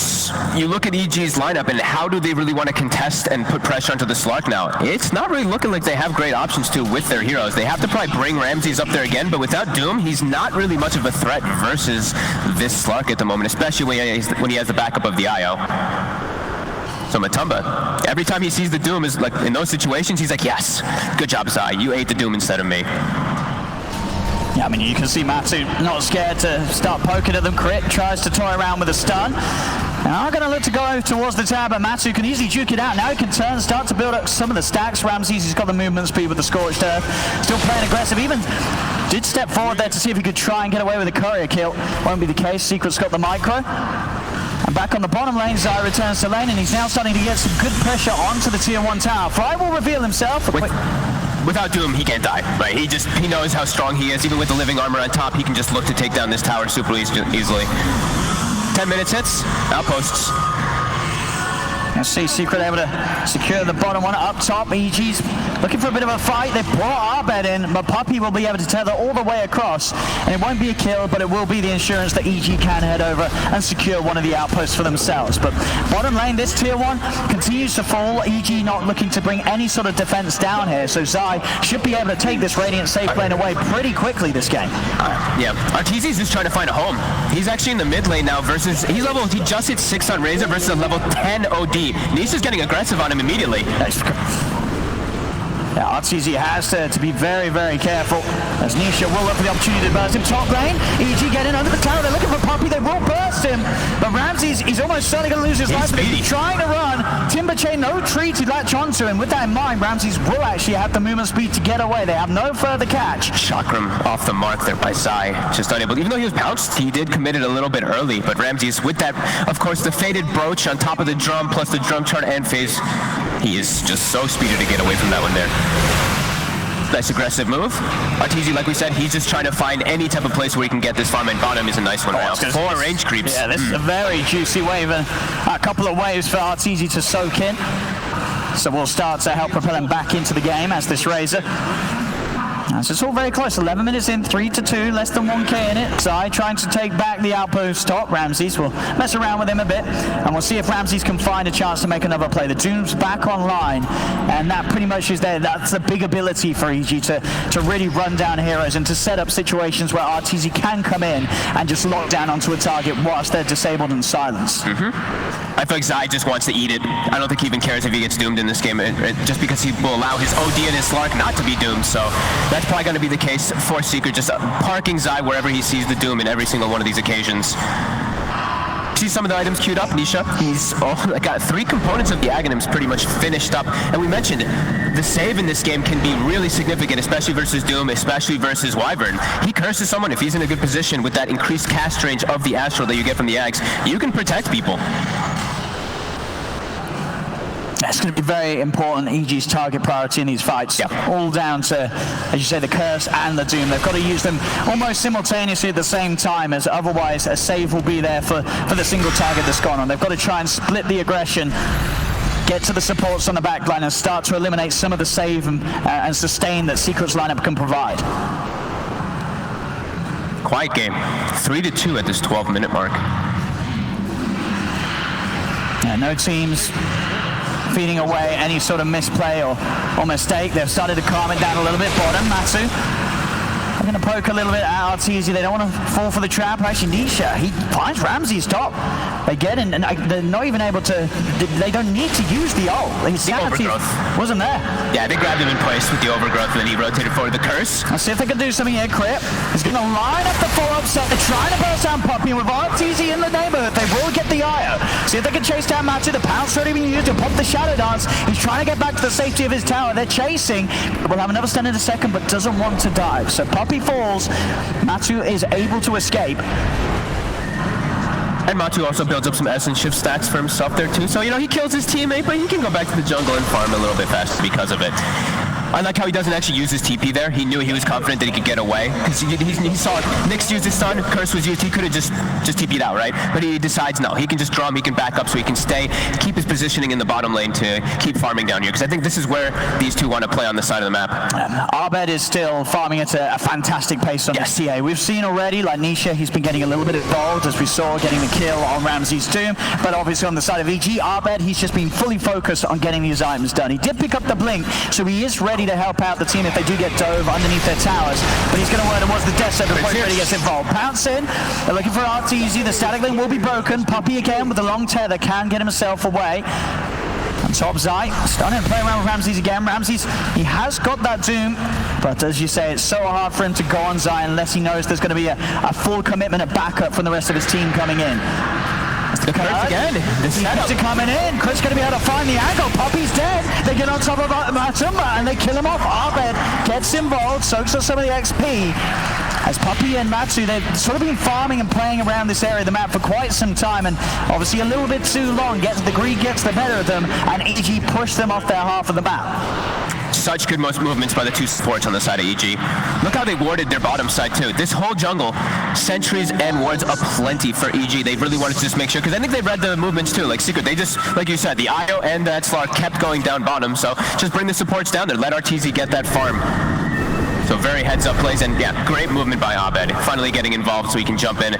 you look at EG's lineup and how do they really want to contest and put pressure onto the Slark now? It's not really looking like they have great options to with their heroes. They have to probably bring Ramses up there again, but without Doom, he's not really much of a threat versus this Slark at the moment, especially when he has the backup of the IO. So Matumba, every time he sees the Doom, is like in those situations, he's like, yes, good job, Zai. You ate the Doom instead of me. Yeah, I mean, you can see Matu not scared to start poking at them. Crit tries to toy around with a stun. Now I'm going to look to go towards the tower, but Matu can easily juke it out. Now he can turn, start to build up some of the stacks. Ramses, he's got the movement speed with the Scorched Earth. Still playing aggressive. Even did step forward there to see if he could try and get away with a courier kill. Won't be the case. Secret's got the micro. And back on the bottom lane, Zai returns to lane, and he's now starting to get some good pressure onto the tier 1 tower. Fly will reveal himself. Without Doom, he can't die, right? He knows how strong he is. Even with the living armor on top, he can just look to take down this tower super easily. 10 minutes hits, outposts. Let's see Secret able to secure the bottom one up top. EG's looking for a bit of a fight. They brought Arbed in, but Puppy will be able to tether all the way across. And it won't be a kill, but it will be the insurance that EG can head over and secure one of the outposts for themselves. But bottom lane, this tier 1 continues to fall. EG not looking to bring any sort of defense down here. So Zai should be able to take this Radiant safe lane away pretty quickly this game. Yeah, Arteezy's just trying to find a home. He's actually in the mid lane now versus, he just hit 6 on Razor versus a level 10 OD. Nisha's getting aggressive on him immediately. Yeah, RTZ has to be very, very careful, as Nisha will look for the opportunity to burst him. Top lane, EG getting under the tower. They're looking for Puppey. They will burst him, but Ramsey's he's almost certainly going to lose his life. But he's trying to run. Timber Chain, no tree to latch onto him. With that in mind, Ramsey's will actually have the movement speed to get away. They have no further catch. Chakram off the mark there by Zai. Just unable. Even though he was pounced, he did commit it a little bit early. But Ramsey's with that, of course, the faded brooch on top of the drum, plus the drum chart and phase. He is just so speedy to get away from that one there. Nice aggressive move. RTZ, like we said, he's just trying to find any type of place where he can get this farm, and bottom is a nice one now. 4 range creeps. Yeah, this is a very juicy wave, and a couple of waves for RTZ to soak in. So we'll start to help propel him back into the game as this Razor. So it's all very close. 11 minutes in, 3-2, less than 1k in it. Zai trying to take back the outpost top. Ramses will mess around with him a bit, and we'll see if Ramses can find a chance to make another play. The Doom's back online, and that pretty much is there. That's a big ability for EG to really run down heroes and to set up situations where RTZ can come in and just lock down onto a target whilst they're disabled and silenced. I feel like Zai just wants to eat it. I don't think he even cares if he gets doomed in this game, just because he will allow his OD and his Slark not to be doomed. So that's probably going to be the case for Secret, just parking Zai wherever he sees the doom in every single one of these occasions. See some of the items queued up, Nisha. He's got 3 components of the Aghanims pretty much finished up. And we mentioned the save in this game can be really significant, especially versus Doom, especially versus Wyvern. He curses someone if he's in a good position with that increased cast range of the Astral that you get from the Aghs. You can protect people. That's going to be very important, EG's target priority in these fights. Yep. All down to, as you say, the Curse and the Doom. They've got to use them almost simultaneously at the same time, as otherwise a save will be there for the single target that's gone on. They've got to try and split the aggression, get to the supports on the backline, and start to eliminate some of the save and sustain that Secret's lineup can provide. Quiet game. 3-2 at this 12-minute mark. Yeah, no teams feeding away any sort of misplay or mistake. They've started to calm it down a little bit. Bottom, Matsu. They're going to poke a little bit at RTZ. They don't want to fall for the trap. Actually, Nisha, he finds Ramsey's top. They get in, and they're not even able to, they don't need to use the ult. His sanity wasn't there. Yeah, they grabbed him in place with the overgrowth, and then he rotated forward the Curse. Let's see if they can do something here. Crypt is going to line up the follow-up set. They're trying to burst down Puppey, and with RTZ in the neighborhood, they will get the IO. See if they can chase down Matsu. The pound's already been used to pop the Shadow Dance. He's trying to get back to the safety of his tower. They're chasing. We'll have another stun in a second, but doesn't want to dive. So Puppey falls. Matsu is able to escape. And Matu also builds up some essence shift stacks for himself there too. So, he kills his teammate, but he can go back to the jungle and farm a little bit faster because of it. I like how he doesn't actually use his TP there. He knew he was confident that he could get away, because he saw Nyx use his stun, Curse was used. He could have just TP'd out, right? But he decides no, he can just drum, he can back up so he can keep his positioning in the bottom lane to keep farming down here, because I think this is where these two want to play on the side of the map. Abed is still farming at a fantastic pace on the TA. We've seen already, like Nisha, he's been getting a little bit involved, as we saw, getting the kill on Ramsey's Doom, but obviously on the side of EG, Abed, he's just been fully focused on getting these items done. He did pick up the blink, so he is ready to help out the team if they do get dove underneath their towers, but he's going to work towards the death set before he really gets involved. Pounce in, they're looking for RTZ, the static lane will be broken. Puppey again with the long tether can get himself away. On top, Zai starting to play around with Ramses again. Ramses, he has got that Doom, but as you say, it's so hard for him to go on Zai unless he knows there's going to be a full commitment of backup from the rest of his team coming in. The Curse again. He's coming in. Chris going to be able to find the angle. Puppey's dead. They get on top of Matumba and they kill him off. Abed gets involved, soaks up some of the XP. As Puppey and Matsu, they've sort of been farming and playing around this area of the map for quite some time, and obviously a little bit too long. The greed gets the better of them, and EG push them off their half of the map. Such good movements by the two supports on the side of EG. Look how they warded their bottom side too. This whole jungle, sentries and wards aplenty for EG. They really wanted to just make sure, because I think they read the movements too. Like Secret, they just, like you said, the IO and that Slark kept going down bottom, so just bring the supports down there. Let RTZ get that farm. So very heads up plays, and yeah, great movement by Abed. Finally getting involved so he can jump in.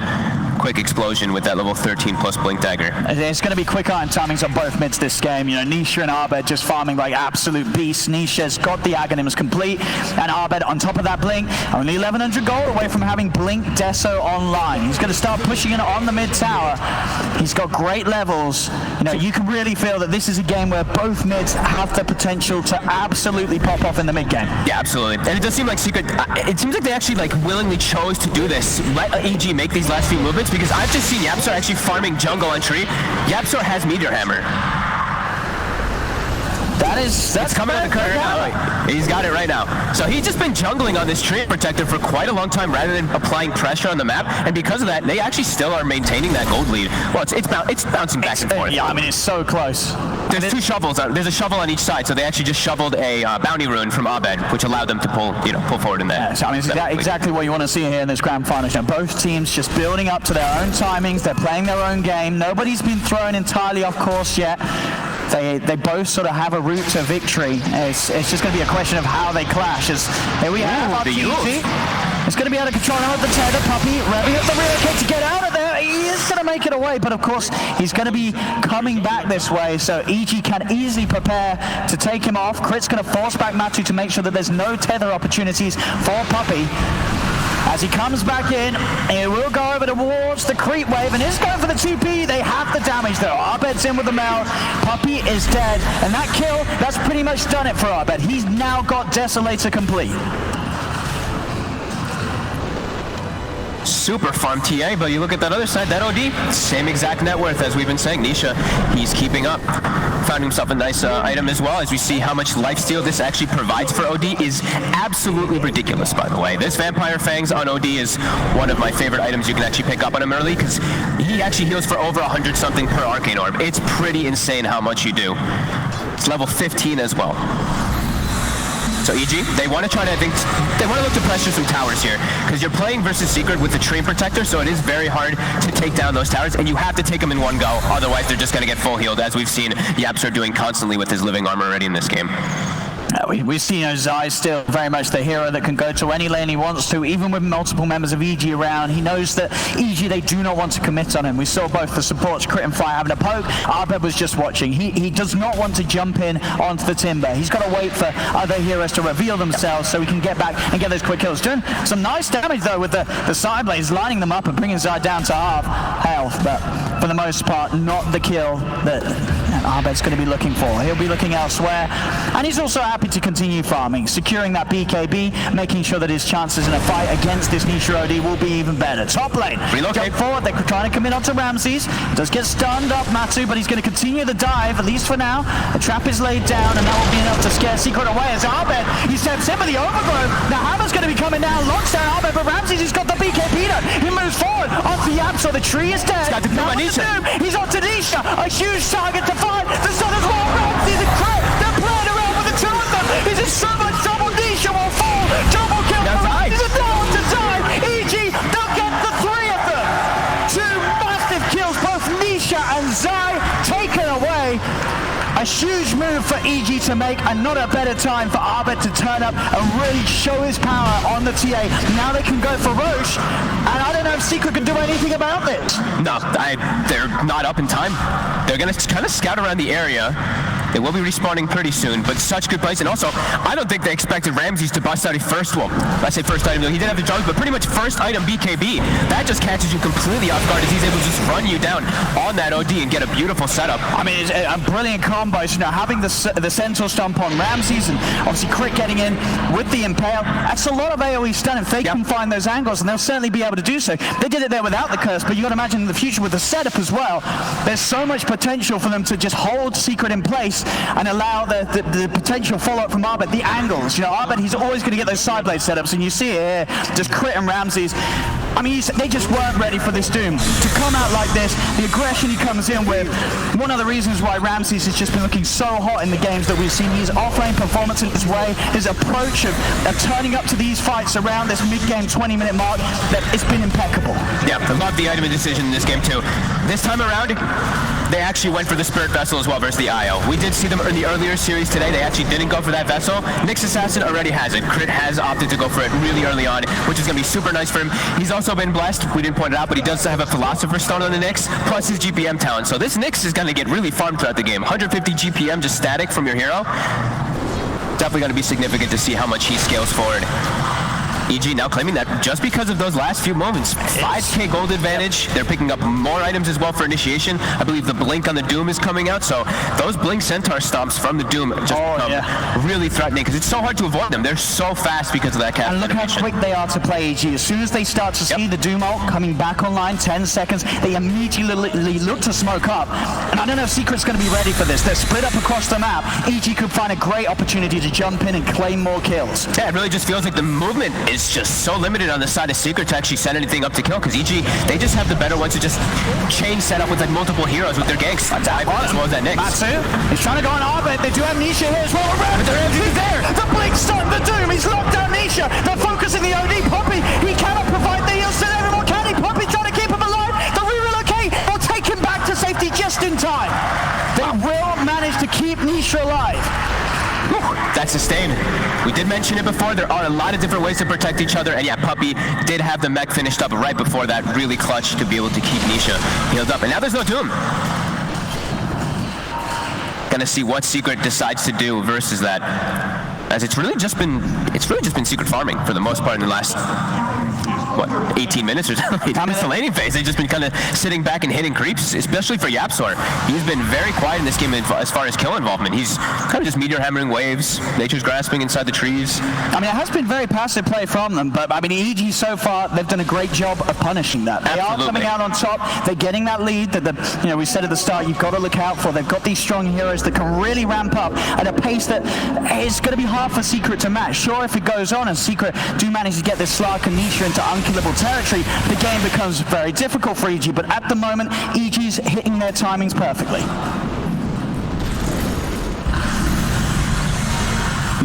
quick explosion with that level 13 plus blink dagger. It's going to be quick iron timings on both mids this game. You know, Nisha and Abed just farming like absolute beasts. Nisha's got the Aghanims complete, and Abed on top of that blink, only 1100 gold away from having blink Deso online. He's going to start pushing it on the mid tower. He's got great levels. You know, you can really feel that this is a game where both mids have the potential to absolutely pop off in the mid game. Yeah, absolutely. And it does seem like Secret, it seems like they actually like willingly chose to do this. Let EG make these last few movements, because I've just seen YapzOr actually farming jungle on tree. YapzOr has Meteor Hammer. That's coming on the curve now. He's got it right now. So he's just been jungling on this tree protector for quite a long time rather than applying pressure on the map. And because of that, they actually still are maintaining that gold lead. Well, it's bouncing back and forth. Yeah, I mean, it's so close. There's two shovels. There's a shovel on each side, so they actually just shoveled a bounty rune from Abed, which allowed them to pull forward in there. Yeah, so I mean, it's exactly what you want to see here in this grand final. Now, both teams just building up to their own timings. They're playing their own game. Nobody's been thrown entirely off course yet. They both sort of have a route to victory. It's just going to be a question of how they clash. Here we have our TG. It's going to be out of control now with the tether. Puppey revving up the rear kick to get out of there. He is going to make it away, but of course he's going to be coming back this way, so EG can easily prepare to take him off. Crit's going to force back Matu to make sure that there's no tether opportunities for Puppey. As he comes back in, he will go over towards the creep wave and is going for the 2P. They have the damage though. Abed's in with the melt. Puppey is dead. And that kill, that's pretty much done it for Abed. He's now got Desolator complete. Super farm TA, but you look at that other side, that OD, same exact net worth as we've been saying. Nisha, he's keeping up. Found himself a nice item as well, as we see how much lifesteal this actually provides for OD is absolutely ridiculous, by the way. This Vampire Fangs on OD is one of my favorite items you can actually pick up on him early, because he actually heals for over 100 something per Arcane Orb. It's pretty insane how much you do. It's level 15 as well. So EG, they want to try to, they want to look to pressure some towers here, because you're playing versus Secret with the Tree Protector, so it is very hard to take down those towers, and you have to take them in one go, otherwise they're just going to get full healed, as we've seen YapzOr doing constantly with his living armor already in this game. We see Zai still very much the hero that can go to any lane he wants to, even with multiple members of EG around. He knows that EG, they do not want to commit on him. We saw both the supports, Crit and Fire, having a poke. Abed was just watching. He does not want to jump in onto the timber. He's got to wait for other heroes to reveal themselves so he can get back and get those quick kills. Doing some nice damage, though, with the side blades, lining them up and bringing Zai down to half health, but for the most part, not the kill that Abed's going to be looking for. He'll be looking elsewhere, and he's also happy to continue farming, securing that BKB, making sure that his chances in a fight against this Nisha OD will be even better. Top lane, jump forward, they're trying to commit onto Ramses, does get stunned up Matu, but he's going to continue the dive, at least for now. The trap is laid down, and that will be enough to scare Secret away as Abed, he steps in with the overgrowth. Now Hammer's going to be coming down, locks down Abed, but Ramses has got the BKB done. He moves forward onto YapzOr, the tree is dead. Now he's onto Nisha, a huge target to find. The sun as well, Ramses and Crit, they're playing around with the two of them. Is it so much trouble? Nisha will fall. Double kill for Ramses and now on to Zai. EG, they'll get the three of them. Two massive kills, both Nisha and Zai taken away. A huge move for EG to make, and not a better time for Abed to turn up and really show his power on the TA. Now they can go for Roche, and I don't know if Secret can do anything about this. No, they're not up in time. They're going to kind of scout around the area. They will be respawning pretty soon, but such good place. And also, I don't think they expected Ramses to bust out a first, well, I say first item, though he did have the drugs, but pretty much first item BKB. That just catches you completely off guard as he's able to just run you down on that OD and get a beautiful setup. I mean, it's a brilliant combo. You know, having the Centaur stomp on Ramses and obviously Crit getting in with the Impale. That's a lot of AoE stun if they can find those angles, and they'll certainly be able to do so. They did it there without the curse, but you got to imagine in the future with the setup as well, there's so much potential for them to just hold Secret in place and allow the potential follow-up from Abed, the angles. You know, Abed, he's always going to get those side blade setups, and you see it here, just Crit and Ramses. I mean, they just weren't ready for this Doom. To come out like this, the aggression he comes in with, one of the reasons why Ramses has just been looking so hot in the games that we've seen, his off-lane performance in his way, his approach of turning up to these fights around this mid-game 20-minute mark, that it's been impeccable. Yeah, I love the item and decision in this game too. This time around, they actually went for the Spirit Vessel as well versus the IO. We did see them in the earlier series today. They actually didn't go for that Vessel. Nyx Assassin already has it. Crit has opted to go for it really early on, which is going to be super nice for him. He's also also been blessed, we didn't point it out, but he does have a Philosopher's Stone on the Nyx, plus his GPM talent. So this Nyx is going to get really farmed throughout the game. 150 GPM just static from your hero. Definitely going to be significant to see how much he scales forward. EG now claiming that just because of those last few moments. 5k gold advantage. They're picking up more items as well for initiation. I believe the blink on the Doom is coming out, so those blink centaur stomps from the Doom just become really threatening because it's so hard to avoid them. They're so fast because of that cast. And look animation. how quick they are to play, EG. As soon as they start to see the Doom ult coming back online, 10 seconds, they immediately look to smoke up. And I don't know if Secret's going to be ready for this. They're split up across the map. EG could find a great opportunity to jump in and claim more kills. Yeah, it really just feels like the movement is just so limited on the side of Secret to actually set anything up to kill, because EG, they just have the better ones to just chain set up with like multiple heroes with their ganks. As well as that Nyx. Matsu, he's trying to go on Arbit. They do have Nisha here as well. But he's there. The blink stun, the Doom. He's locked down Nisha. They're focusing the OD. Poppy, he cannot provide the heals to everyone, can he? Poppy's trying to keep him alive. The re-relocate will take him back to safety just in time. They will manage to keep Nisha alive. That's sustained. We did mention it before, there are a lot of different ways to protect each other, and yeah, Puppy did have the mech finished up right before that, really clutch to be able to keep Nisha healed up. And now there's no Doom. Gonna see what Secret decides to do versus that, as it's really just been Secret farming for the most part in the last 18 minutes or something. It's the laning phase. They've just been kind of sitting back and hitting creeps, especially for Yapsor. He's been very quiet in this game as far as kill involvement. He's kind of just meteor hammering waves, nature's grasping inside the trees. I mean, it has been very passive play from them, but I mean, EG so far, they've done a great job of punishing that. They are coming out on top. They're getting that lead that we said at the start, you've got to look out for. They've got these strong heroes that can really ramp up at a pace that is going to be hard for Secret to match. Sure, if it goes on and Secret do manage to get this Slark and Nisha into unkillable territory, the game becomes very difficult for EG, but at the moment, EG's hitting their timings perfectly.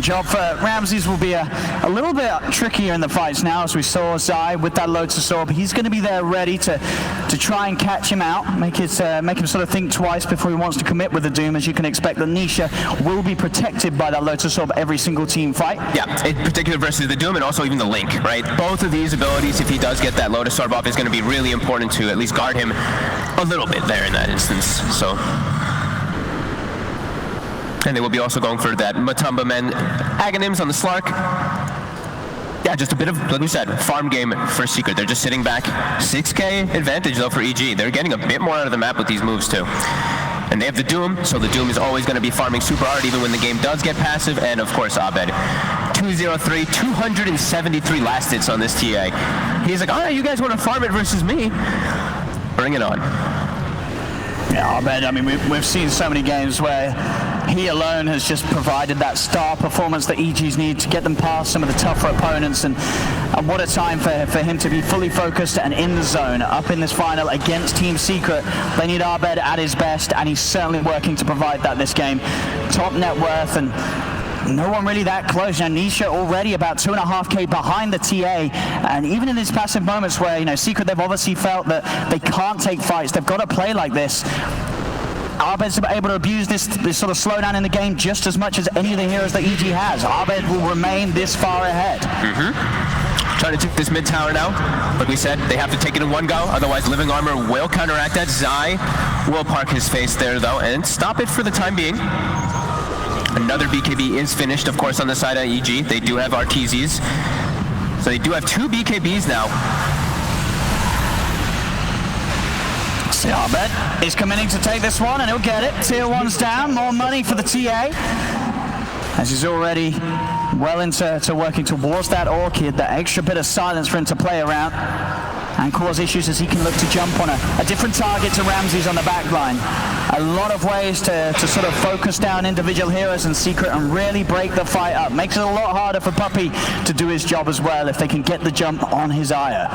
Job for Ramses will be a little bit trickier in the fights now, as we saw Zai with that Lotus Orb. He's going to be there ready to try and catch him out, make him sort of think twice before he wants to commit with the Doom. As you can expect, the Nisha will be protected by that Lotus Orb every single team fight. Yeah, in particular versus the Doom and also even the Link, right? Both of these abilities, if he does get that Lotus Orb off, is going to be really important to at least guard him a little bit there in that instance. So. And they will be also going for that Matumba Men Aghanim's on the Slark. Yeah, just a bit of, like we said, farm game for Secret. They're just sitting back. 6k advantage, though, for EG. They're getting a bit more out of the map with these moves, too. And they have the Doom, so the Doom is always going to be farming super hard, even when the game does get passive. And, of course, Abed. 203, 273 last hits on this TA. He's like, all right, you guys want to farm it versus me? Bring it on. Yeah, Abed, I mean, we've seen so many games where he alone has just provided that star performance that EGs need to get them past some of the tougher opponents, and what a time for him to be fully focused and in the zone up in this final against Team Secret. They need Abed at his best, and he's certainly working to provide that this game. Top net worth and no one really that close. Now Nisha already about 2.5k behind the TA, and even in these passive moments where Secret, they've obviously felt that they can't take fights, they've got to play like this. Abed's able to abuse this sort of slowdown in the game just as much as any of the heroes that EG has. Abed will remain this far ahead. Trying to take this mid tower now. Like we said, they have to take it in one go, otherwise Living Armor will counteract that. Zai will park his face there, though, and stop it for the time being. Another BKB is finished, of course, on the side of EG. They do have RTZs. So they do have 2 BKBs now. Abed is committing to take this one, and he'll get it. Tier 1's down, more money for the TA. As he's already well into working towards that Orchid, that extra bit of silence for him to play around and cause issues as he can look to jump on a different target to Ramses on the back line. A lot of ways to sort of focus down individual heroes in Secret and really break the fight up. Makes it a lot harder for Puppy to do his job as well if they can get the jump on his Aya.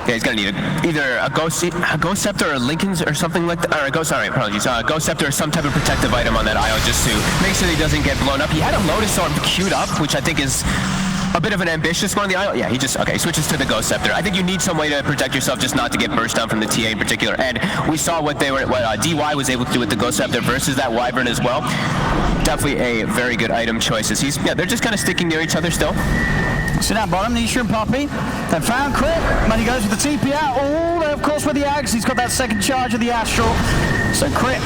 Yeah, he's going to need either a Ghost Scepter or Lincoln's or something like that. Or a Ghost Scepter or some type of protective item on that IO just to make sure he doesn't get blown up. He had a Lotus Orb queued up, which I think is a bit of an ambitious one on the IO. Yeah, he switches to the Ghost Scepter. I think you need some way to protect yourself just not to get burst down from the TA in particular. And we saw what DY was able to do with the Ghost Scepter versus that Wyvern as well. Definitely a very good item choice. They're just kind of sticking near each other still. See that bottom, Nisha and Poppy. They found Crit, but he goes with the TP out. Oh, of course with the Ags, he's got that second charge of the Astral. So Crit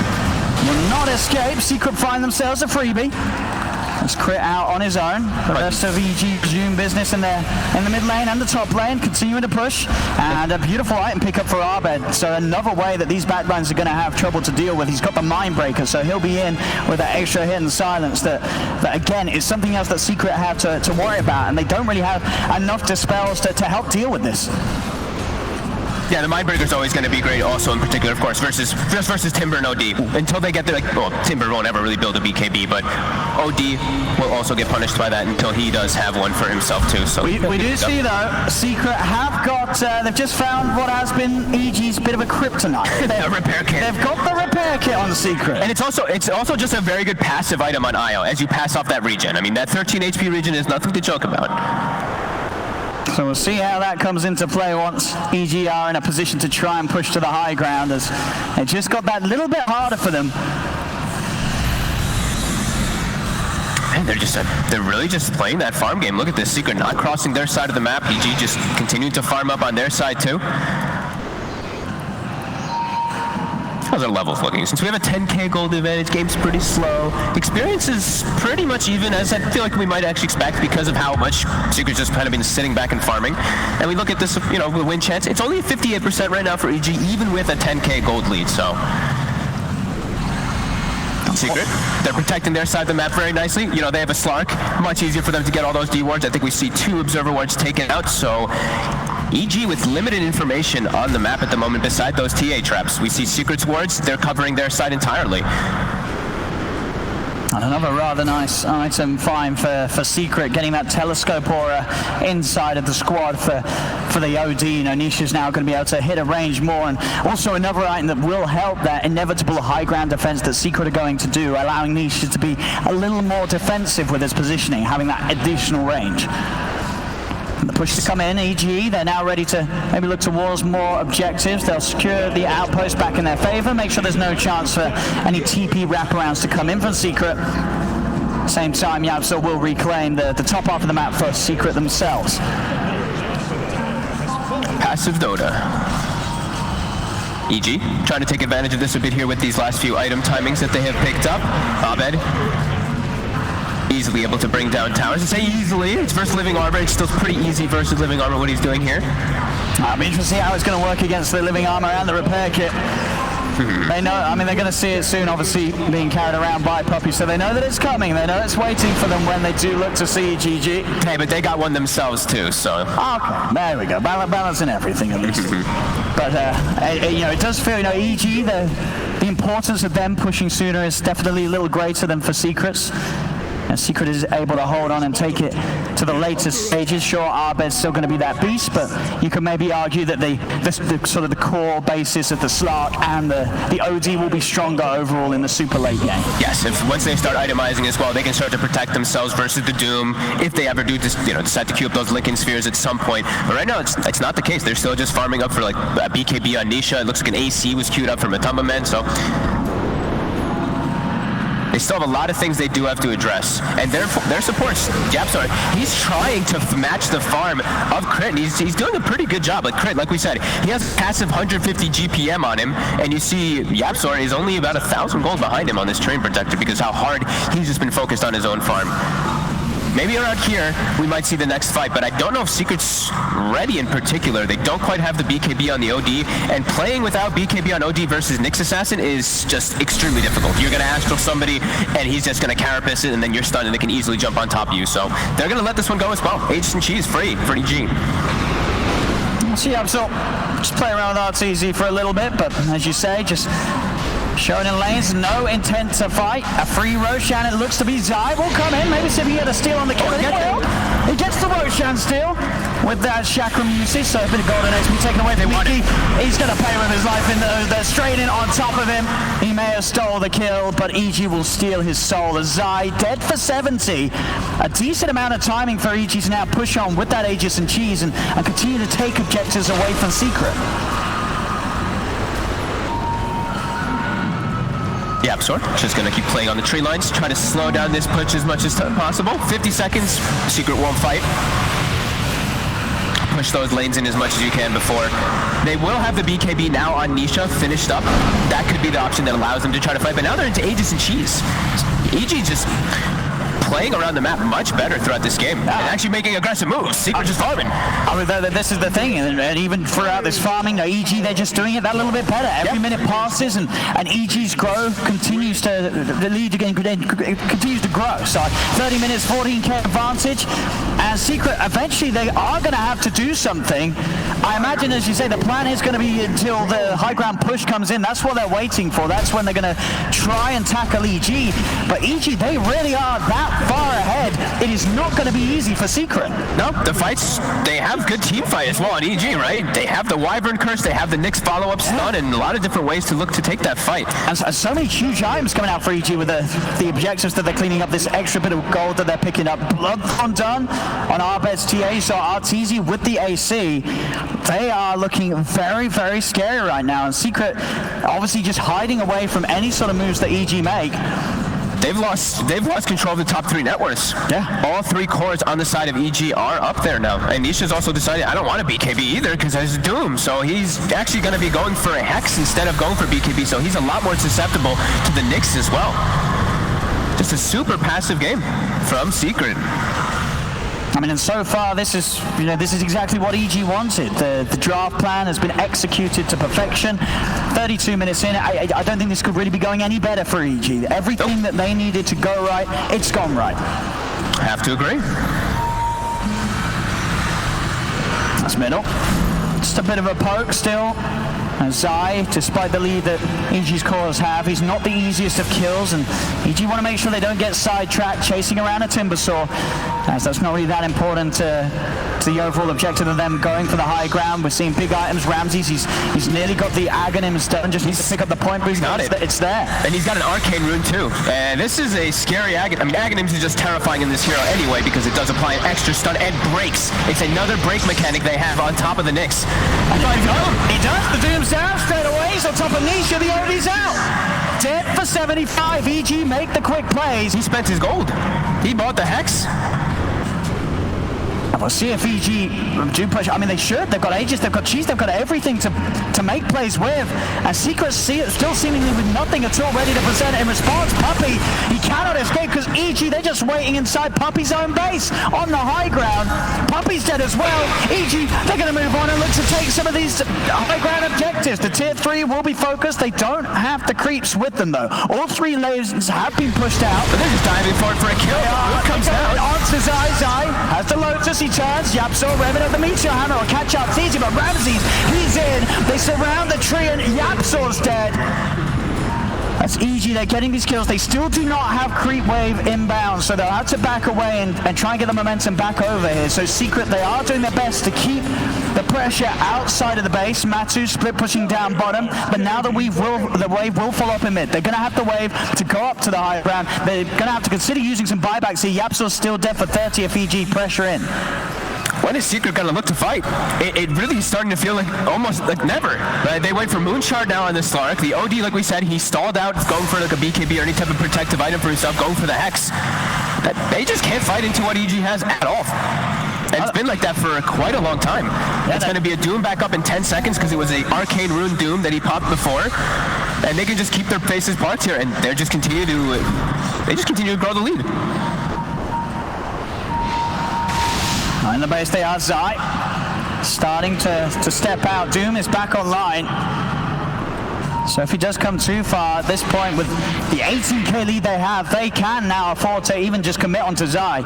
will not escape. Secret find themselves a freebie. That's Crit out on his own. The rest of EG resume business in the mid lane and the top lane, continuing to push. And a beautiful item pickup for Abed. So another way that these backbines are going to have trouble to deal with. He's got the Mindbreaker, so he'll be in with that extra hit and silence that again is something else that Secret have to worry about. And they don't really have enough dispels to help deal with this. Yeah, the Mindbreaker is always going to be great also in particular, of course, versus Timber and OD. Until they get there, well, Timber won't ever really build a BKB, but OD will also get punished by that until he does have one for himself too. So we do see though, Secret have got, they've just found what has been EG's bit of a kryptonite. A repair kit. They've got the repair kit on Secret. And it's also just a very good passive item on IO as you pass off that regen. I mean, that 13 HP regen is nothing to joke about. So we'll see how that comes into play once EG are in a position to try and push to the high ground, as it just got that little bit harder for them. Man, they're really just playing that farm game. Look at this, Secret not crossing their side of the map. EG just continuing to farm up on their side too. How's our levels looking? Since we have a 10k gold advantage, game's pretty slow. Experience is pretty much even, as I feel like we might actually expect because of how much Secret's just kind of been sitting back and farming. And we look at this, the win chance. It's only 58% right now for EG, even with a 10k gold lead, so. Secret, they're protecting their side of the map very nicely. They have a Slark, much easier for them to get all those D wards. I think we see 2 Observer wards taken out, so EG with limited information on the map at the moment beside those TA traps. We see Secret's wards, they're covering their side entirely. And another rather nice item find for Secret, getting that telescope aura inside of the squad for the OD. Nisha's now going to be able to hit a range more, and also another item that will help that inevitable high ground defense that Secret are going to do, allowing Nisha to be a little more defensive with his positioning, having that additional range. The push to come in, EG, they're now ready to maybe look towards more objectives. They'll secure the outpost back in their favor, make sure there's no chance for any TP wraparounds to come in from Secret. Same time, Yabso will reclaim the top half of the map for Secret themselves. Passive Dota. EG trying to take advantage of this a bit here with these last few item timings that they have picked up. Abed easily able to bring down towers. I say easily, it's versus Living Armor. It's still pretty easy versus Living Armor what he's doing here. I'll be interested to see how it's going to work against the Living Armor and the repair kit. They know, they're going to see it soon, obviously being carried around by Puppy, so they know that it's coming. They know it's waiting for them when they do look to see GG. Hey, but they got one themselves too, so. Okay, there we go. Balancing everything at least. But, it does feel, EG, the importance of them pushing sooner is definitely a little greater than for Secrets. And Secret is able to hold on and take it to the later stages. Sure, Arbed's still going to be that beast, but you can maybe argue that the sort of the core basis of the Slark and the OD will be stronger overall in the super late game. Yes, once they start itemizing as well, they can start to protect themselves versus the Doom if they ever do decide to queue up those Lincoln Spheres at some point. But right now, it's not the case. They're still just farming up for like a BKB on Nisha. It looks like an AC was queued up for Matumba Men, so they still have a lot of things they do have to address. And their support, Japstar, he's trying to match the farm of Crit. He's doing a pretty good job. Like Crit, like we said, he has a passive 150 GPM on him, and you see Yapsor is only about 1,000 gold behind him on this Train Protector because how hard he's just been focused on his own farm. Maybe around here, we might see the next fight, but I don't know if Secret's ready in particular. They don't quite have the BKB on the OD, and playing without BKB on OD versus Nyx Assassin is just extremely difficult. You're going to Astral somebody, and he's just going to Carapace it, and then you're stunned, and they can easily jump on top of you. So they're going to let this one go as well. Aegis and Cheese free for EG. So yeah, so just play around with RTZ for a little bit, but as you say, just showing in lanes, no intent to fight. A free Roshan, it looks to be Zai will come in, maybe see if he get a steal on the kill. He gets the Roshan steal with that Chakram usage, so a bit of golden eggs be taken away from Mickey. He's going to pay with his life in they're straight in on top of him. He may have stole the kill, but EG will steal his soul. As Zai dead for 70. A decent amount of timing for EG to now push on with that Aegis and Cheese and continue to take objectives away from Secret. Yeah, Absor, just going to keep playing on the tree lines, try to slow down this push as much as possible. 50 seconds, Secret won't fight. push those lanes in as much as you can before. They will have the BKB now on Nisha finished up. That could be the option that allows them to try to fight, but now they're into Aegis and Cheese. EG just playing around the map much better throughout this game and actually making aggressive moves. Secret just farming. I mean, this is the thing, and even throughout this farming, EG, they're just doing it that little bit better. Every minute passes, and EG's growth continues to, the lead again continues to grow. So 30 minutes, 14k advantage, and Secret, eventually they are going to have to do something. I imagine, as you say, the plan is going to be until the high ground push comes in. That's what they're waiting for. That's when they're going to try and tackle EG. But EG, they really are that far ahead. It is not going to be easy for Secret. No, the fights, they have good team fight as well on EG, right? They have the Wyvern Curse, they have the Nyx follow-up stun, and a lot of different ways to look to take that fight. And so many huge items coming out for EG with the objectives that they're cleaning up, this extra bit of gold that they're picking up. Bloodthorn done on Arbet's TA, so Arteezy with the AC. They are looking very, very scary right now, and Secret obviously just hiding away from any sort of moves that EG make. They've lost control of the top 3 net worths. Yeah. All 3 cores on the side of EG are up there now. And Nisha's also decided, I don't want a BKB either because there's Doom. So he's actually going to be going for a Hex instead of going for BKB. So he's a lot more susceptible to the Nyx as well. Just a super passive game from Secret. I mean, and so far, this is exactly what EG wanted. The draft plan has been executed to perfection. 32 minutes in, I don't think this could really be going any better for EG. Everything that they needed to go right, it's gone right. I have to agree. That's middle. Just a bit of a poke still. And Zai, despite the lead that EG's cores have, he's not the easiest of kills, and EG want to make sure they don't get sidetracked chasing around a Timbersaw, as that's not really that important to the overall objective of them going for the high ground. We're seeing big items. Ramses, he's nearly got the Aghanims done, just needs to pick up the point, but it's there. And he's got an Arcane Rune too. And this is a scary Aghanim. I mean, Aghanims is just terrifying in this hero anyway because it does apply an extra stun and breaks. It's another break mechanic they have on top of the Nyx. He does. The Doom's down straight away. He's on top of Nisha. The OD's out. Dead for 75. EG make the quick plays. He spent his gold. He bought the Hex. We'll see if EG do push. I mean, they should. They've got Aegis, they've got Cheese, they've got everything to make plays with. And Secret still seemingly with nothing at all ready to present in response. Puppey, he cannot escape because EG, they're just waiting inside Puppey's own base on the high ground. Puppey's dead as well. EG, they're going to move on and look to take some of these high ground objectives. The tier 3 will be focused. They don't have the creeps with them, though. All 3 lanes have been pushed out. But they're just diving for it for a kill. Who comes out? Onto Zai. Has the Lotus. He turns. Yapso revving up the Meteor Hammer. Will catch up. It's easy, but Ramses, he's in. They surround the tree, and Yapso's dead. That's EG. They're getting these kills. They still do not have creep wave inbound, so they'll have to back away and try and get the momentum back over here. So Secret, they are doing their best to keep the pressure outside of the base. Matu split pushing down bottom, but now the wave will follow up in mid. They're going to have the wave to go up to the high ground. They're going to have to consider using some buybacks here. Yapso's still dead for 30 if EG pressure in. When is Secret going to look to fight? It really is starting to feel like almost like never. Right? They wait for Moonshard now on the Slark. The OD, like we said, he stalled out going for like a BKB or any type of protective item for himself, going for the Hex. They just can't fight into what EG has at all. And it's been like that for quite a long time. It's going to be a Doom back up in 10 seconds because it was a Arcane Rune Doom that he popped before. And they can just keep their faces parts here, and they just continue to grow the lead. In the base they are. Zai starting to step out. Doom is back online. So if he does come too far at this point with the 18k lead they have, they can now afford to even just commit onto Zai.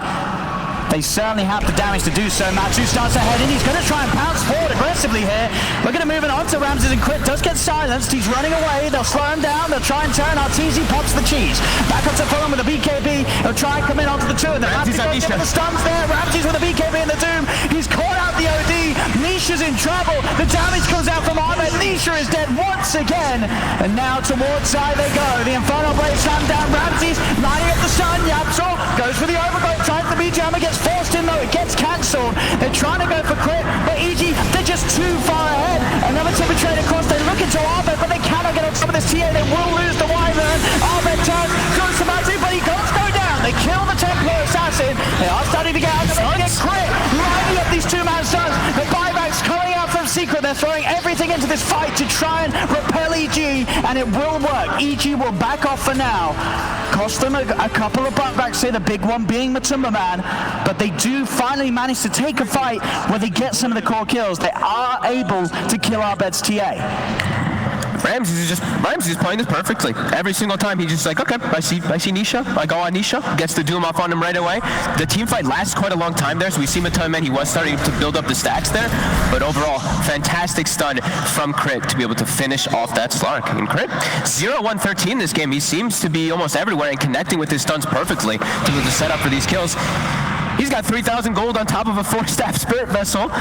They certainly have the damage to do so. Matu starts ahead and he's going to try and pounce forward aggressively here. We're going to move it on to Ramses, and Crit does get silenced. He's running away. They'll slow him down. They'll try and turn. Arteezy pops the cheese. Back up to Fulham with the BKB. He'll try and come in onto the 2. And the Ramses get the stuns there. Ramses with the BKB and the Doom. He's caught out the OD. Nisha's in trouble. The damage comes out from Ahmed. Nisha is dead once again. And now towards Zai they go. The Infernal Blade slammed down Ramses. Lining up the stun. Yapso goes for the overgrowth. Tries the Meteor Hammer. Gets forced in though. It gets cancelled. They're trying to go for Crit, but EG, they're just too far ahead. Another Timber Trade across. They look into Arbet, but they cannot get on top of this TA. They will lose the Wyvern. Arbet turns, goes to Matu, but he does go down. They kill the Templar Assassin. They are starting to get out. They get Crit lining up these 2-man stuns. The this fight to try and repel EG, and it will work. EG will back off for now. Cost them a couple of buckbacks here, the big one being Matumba Man, but they do finally manage to take a fight where they get some of the core kills. They are able to kill Arbed's TA. Ramses is playing this perfectly. Every single time he's just like, okay, I see Nisha. I go on Nisha. Gets the Doom off on him right away. The team fight lasts quite a long time there, so we see Matumba, he was starting to build up the stacks there. But overall, fantastic stun from Crit to be able to finish off that Slark. And Crit, 0-1-13 this game. He seems to be almost everywhere and connecting with his stuns perfectly to be able to set up for these kills. He's got 3,000 gold on top of a 4-staff Spirit Vessel.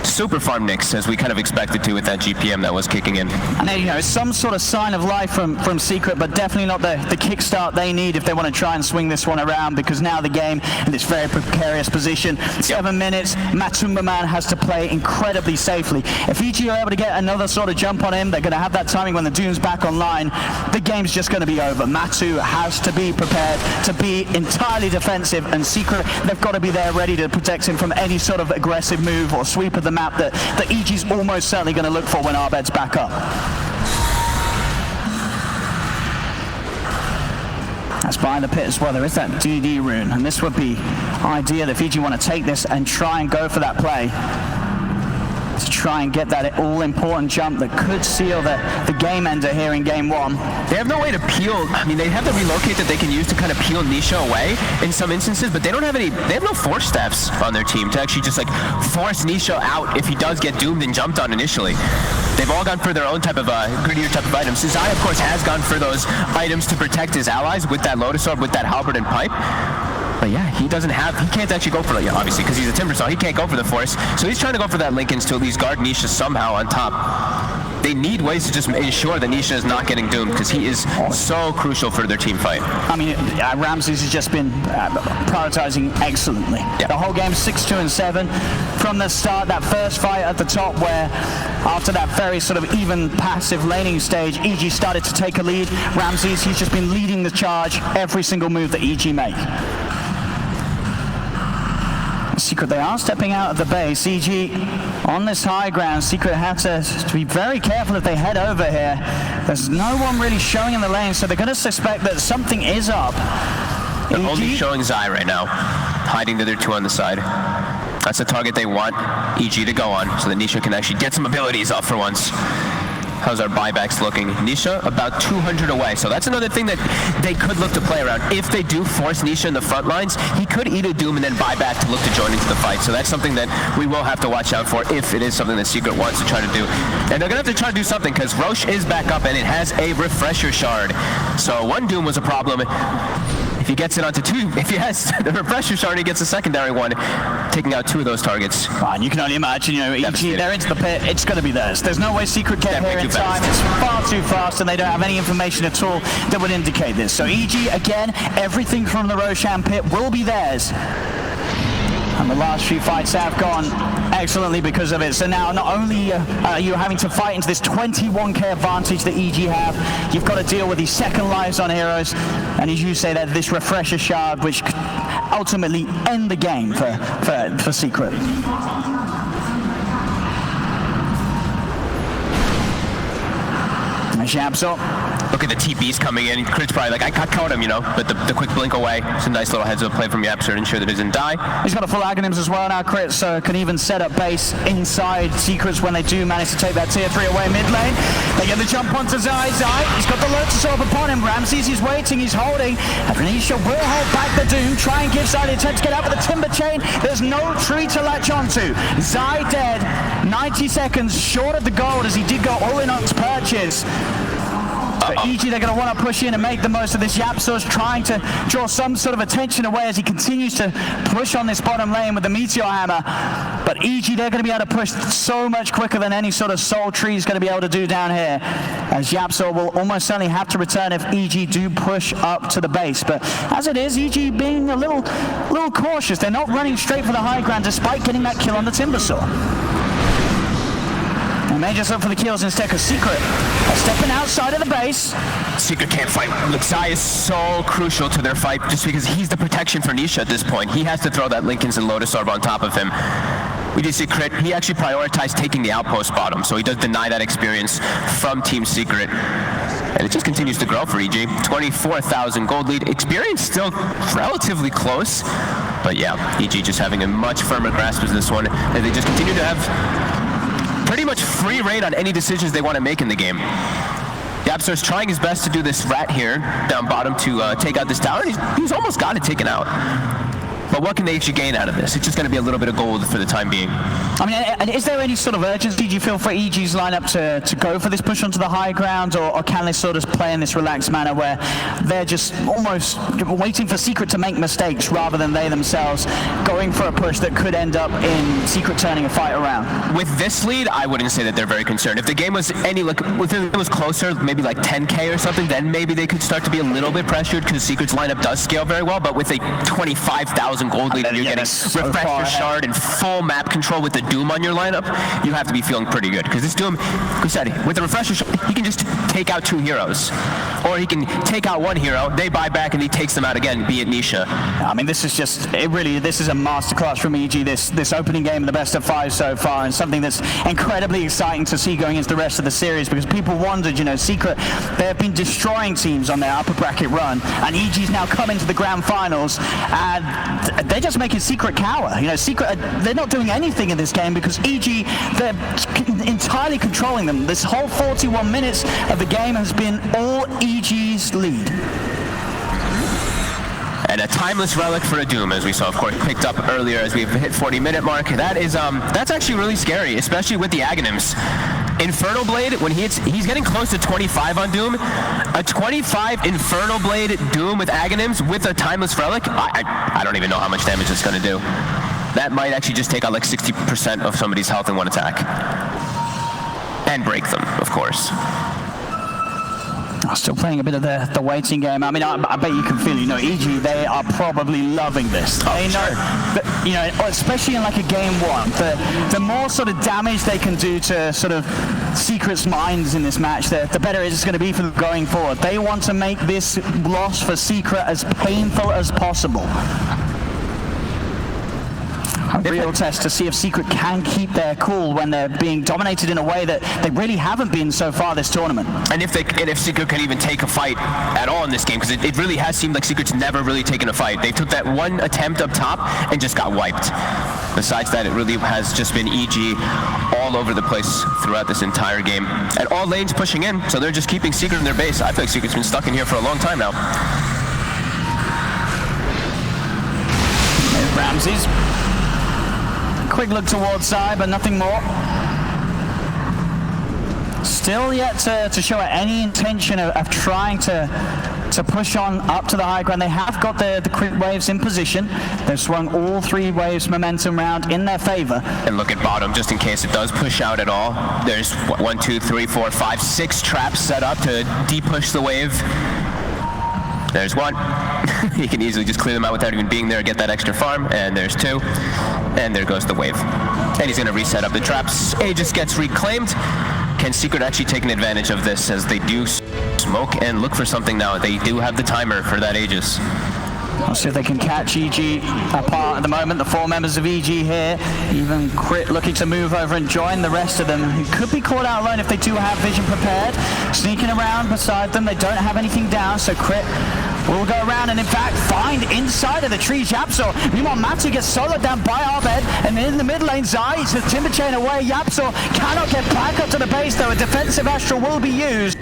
Super farm Nyx, as we kind of expected to with that GPM that was kicking in. And there, you know, some sort of sign of life from Secret, but definitely not the kickstart they need if they want to try and swing this one around, because now the game in this very precarious position. 7 minutes, Matumba Man has to play incredibly safely. If EG are able to get another sort of jump on him, they're going to have that timing when the Doom's back online. The game's just going to be over. Matu has to be prepared to be entirely defensive, and Secret, they've got to be there ready to protect him from any sort of aggressive move or sweep of the map that EG's almost certainly going to look for when Arbed's back up. That's behind the pit as well. There is that DD rune, and this would be ideal if EG want to take this and try and go for that play, to try and get that all-important jump that could seal the game ender here in game one. They have no way to peel. I mean, they have the relocate that they can use to kind of peel Nisha away in some instances, but they don't have any. They have no force staffs on their team to actually just like force Nisha out if he does get doomed and jumped on initially. They've all gone for their own type of grittier type of items. Zai, of course, has gone for those items to protect his allies with that Lotus Orb, with that Halberd and Pipe. But yeah, he can't actually go for it, obviously, because he's a Timber Saw. He can't go for the Force. So he's trying to go for that Linken's to at least guard Nisha somehow on top. They need ways to just ensure that Nisha is not getting doomed, because he is so crucial for their team fight. I mean, Ramses has just been prioritizing excellently. Yeah. The whole game 6-2-7 from the start. That first fight at the top, where after that very sort of even passive laning stage, EG started to take a lead. Ramses, he's just been leading the charge every single move that EG make. Secret, they are stepping out of the base. EG on this high ground. Secret have to be very careful if they head over here. There's no one really showing in the lane, so they're going to suspect that something is up. They're only showing Zai right now, hiding the other two on the side. That's the target they want EG to go on, so that Nisha can actually get some abilities off for once. How's our buybacks looking? Nisha about 200 away, so that's another thing that they could look to play around. If they do force Nisha in the front lines, he could eat a Doom and then buy back to look to join into the fight. So that's something that we will have to watch out for if it is something that Secret wants to try to do. And they're going to have to try to do something, because Roche is back up and it has a Refresher Shard. So one Doom was a problem. If he gets it onto two, if he has the Refresher Shard, he gets a secondary one, taking out two of those targets. And you can only imagine, you know, EG, they're into the pit, it's going to be theirs. There's no way Secret get here in time. It's far too fast, and they don't have any information at all that would indicate this. So EG, again, everything from the Roshan pit will be theirs. And the last few fights have gone excellently because of it. So now not only are you having to fight into this 21k advantage that EG have, you've got to deal with these second lives on heroes. And as you say, that this Refresher Shard, which could ultimately end the game for Secret. Shabsop. Look at the TPs coming in. Crit's probably like, I caught him, you know, but the quick blink away. It's a nice little heads-up play from Yapster to ensure that he doesn't die. He's got a full Aghanims as well now, Crit, so can even set up base inside Secrets when they do manage to take that tier 3 away mid lane. They get the jump onto Zai. He's got the Lotus Orb upon him. Ramses is waiting, he's holding. Anisha will hold back the Doom, try and give Zai the attempt to get out with the Timber Chain. There's no tree to latch onto. Zai dead, 90 seconds short of the gold as he did go all in on his purchase. For EG, they're going to want to push in and make the most of this. Yapsor's trying to draw some sort of attention away as he continues to push on this bottom lane with the Meteor Hammer. But EG, they're going to be able to push so much quicker than any sort of Soul Tree is going to be able to do down here, as Yapsor will almost certainly have to return if EG do push up to the base. But as it is, EG being a little cautious. They're not running straight for the high ground despite getting that kill on the Timbersaw. And they just look for the kills instead, because Secret are stepping outside of the base. Secret can't fight. Look, Zai is so crucial to their fight just because he's the protection for Nisha at this point. He has to throw that Linken's and Lotus Orb on top of him. we did see Crit, he actually prioritized taking the outpost bottom, so he does deny that experience from Team Secret. And it just continues to grow for EG. 24,000 gold lead. Experience still relatively close, but yeah, EG just having a much firmer grasp as this one, and they just continue to have pretty much free reign on any decisions they want to make in the game. Yapzor's trying his best to do this rat here down bottom to take out this tower. He's almost got it taken out. But what can they actually gain out of this? It's just going to be a little bit of gold for the time being. I mean, is there any sort of urgency, do you feel, for EG's lineup to go for this push onto the high ground, or can they sort of play in this relaxed manner where they're just almost waiting for Secret to make mistakes rather than they themselves going for a push that could end up in Secret turning a fight around? With this lead, I wouldn't say that they're very concerned. If the game was if it was closer, maybe like 10K or something, then maybe they could start to be a little bit pressured because Secret's lineup does scale very well, but with a 25,000 gold lead, you're getting Refresher Shard and full map control with the Doom on your lineup, you have to be feeling pretty good. Because this Doom, like I said, with the Refresher Shard, he can just take out 2 heroes. Or he can take out 1 hero, they buy back, and he takes them out again, be it Nisha. I mean, this is just, this is a masterclass from EG, this opening game of the best of 5 so far, and something that's incredibly exciting to see going into the rest of the series, because people wondered, Secret, they have been destroying teams on their upper bracket run, and EG's now come into the grand finals, and they're just making Secret cower. Secret, they're not doing anything in this game because EG, they're entirely controlling them. This whole 41 minutes of the game has been all EG's lead. And a timeless relic for a Doom, as we saw, of course, picked up earlier as we've hit 40-minute mark. That is, that's actually really scary, especially with the Aghanims. Infernal Blade, when he's getting close to 25 on Doom, a 25 Infernal Blade Doom with Aghanims with a timeless relic, I don't even know how much damage it's going to do. That might actually just take out like 60% of somebody's health in one attack. And break them, of course. Still playing a bit of the waiting game. I mean, I bet you can feel, EG, they are probably loving this. They know that, especially in like a game 1, the more sort of damage they can do to sort of Secret's minds in this match, the better it's going to be for them going forward. They want to make this loss for Secret as painful as possible. A real test to see if Secret can keep their cool when they're being dominated in a way that they really haven't been so far this tournament. And if Secret can even take a fight at all in this game, because it really has seemed like Secret's never really taken a fight. They took that one attempt up top and just got wiped. Besides that, it really has just been EG all over the place throughout this entire game. And all lanes pushing in, so they're just keeping Secret in their base. I feel like Secret's been stuck in here for a long time now. There's Ramses. Quick look towards side, but nothing more. Still yet to show any intention of trying to push on up to the high ground. They have got the crit waves in position. They've swung all 3 waves momentum round in their favor. And look at bottom, just in case it does push out at all. There's 1, 2, 3, 4, 5, 6 traps set up to de-push the wave. There's 1. He can easily just clear them out without even being there, get that extra farm. And there's 2. And there goes the wave. And he's going to reset up the traps. Aegis gets reclaimed. Can Secret actually take an advantage of this as they do smoke and look for something now? They do have the timer for that Aegis. We'll see if they can catch EG apart at the moment. The 4 members of EG here. Even Crit looking to move over and join the rest of them, who could be caught out alone if they do have vision prepared. Sneaking around beside them. They don't have anything down, so Crit will go around and in fact find inside of the trees Yapzor. Meanwhile, Matsu gets soloed down by Arbed, and in the mid lane Zai says Timber Chain away. Yapzor cannot get back up to the base though. A defensive Astral will be used.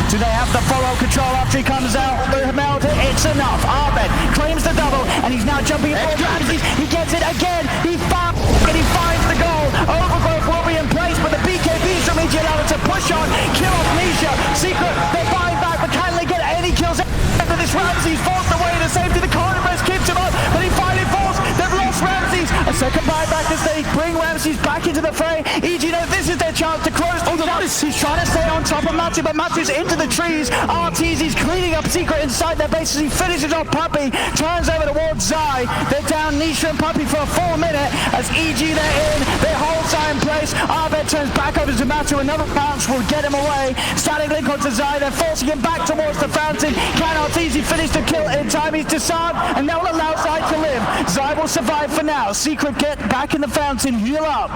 Do they have the follow control after he comes out? The meld, it's enough. Arbed claims the double, and he's now jumping for Ramses. He gets it again. He finds the goal. Overgrowth will be in place, but the BKBs from EG allowed to push on, kill off Nisha. Secret, they're buying back, but can they get any kills after this? Ramses forced away to safety. The corner press keeps him up, but he finally falls. They've lost Ramses. A second buyback as they bring Ramses back into the fray. EG know this is their chance to close things out. He's trying to stay on top of Matsu, but Matsu's into the trees. RTZ's cleaning up Secret inside their base as he finishes off Puppy. Turns over towards Zai. They're down Nisha and Puppy for a full minute as EG they're in. They hold Zai in place. Arbed turns back over to Matsu. Another bounce will get him away. Static link onto Zai. They're forcing him back towards the fountain. Can RTZ finish the kill in time? He's disarmed, and that will allow Zai to live. Zai will survive for now. now. Secret get back in the fountain, heal up.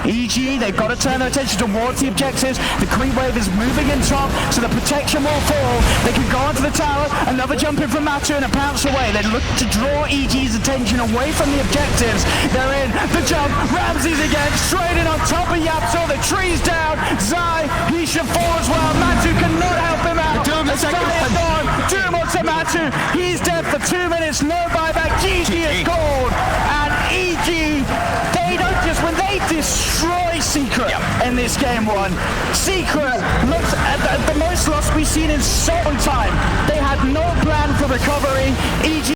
EG, they've got to turn their attention towards the objectives. The creep wave is moving in top, so the protection will fall. They can go onto the tower, another jump in from Matu and a pounce away. They look to draw EG's attention away from the objectives. They're in, the jump, Ramses again, straight in on top of Yapso, the tree's down, Zai, he should fall as well. Matu cannot help him out. Doom is gone, Doom onto Matu, he's dead for 2 minutes, no buyback, GG is called, and EG, they don't just, when they destroy Secret in this game one, Secret looks at the most loss we've seen in so long time. They had no plan for recovery. EG